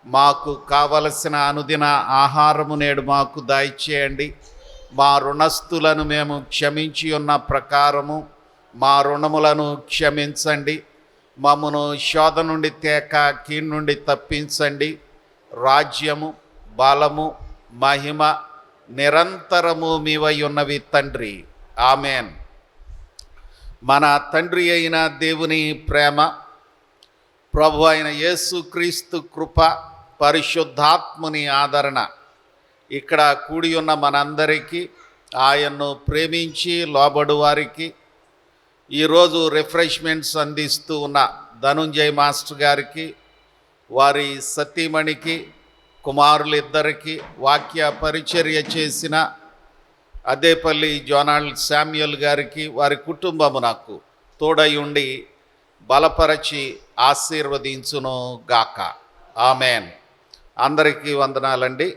మాకు కావలసిన అనుదిన ఆహారము నేడు మాకు దయచేయండి. మా రుణస్థులను మేము క్షమించి ఉన్న ప్రకారము మా రుణములను క్షమించండి. మమ్మను శోధ నుండి తేక కీడు నుండి తప్పించండి. రాజ్యము, బలము, మహిమ నిరంతరము మీవై ఉన్నవి తండ్రి. ఆమెన్. మన తండ్రి అయిన దేవుని ప్రేమ, ప్రభు అయిన యేసుక్రీస్తు కృప, పరిశుద్ధాత్ముని ఆదరణ ఇక్కడ కూడి ఉన్న మనందరికీ, ఆయన్ను ప్రేమించి లోబడు వారికి, ఈరోజు రిఫ్రెష్మెంట్స్ అందిస్తూ ఉన్న ధనుంజయ్ మాస్టర్ గారికి, వారి సతీమణికి, కుమారులిద్దరికి, వాక్య పరిచర్య చేసిన అదేపల్లి జోనాల్డ్ శామ్యుయల్ గారికి, వారి కుటుంబమునకు తోడై ఉండి బలపరచి ఆశీర్వదించును గాక. ఆమెన్. అందరికీ వందనాలండి.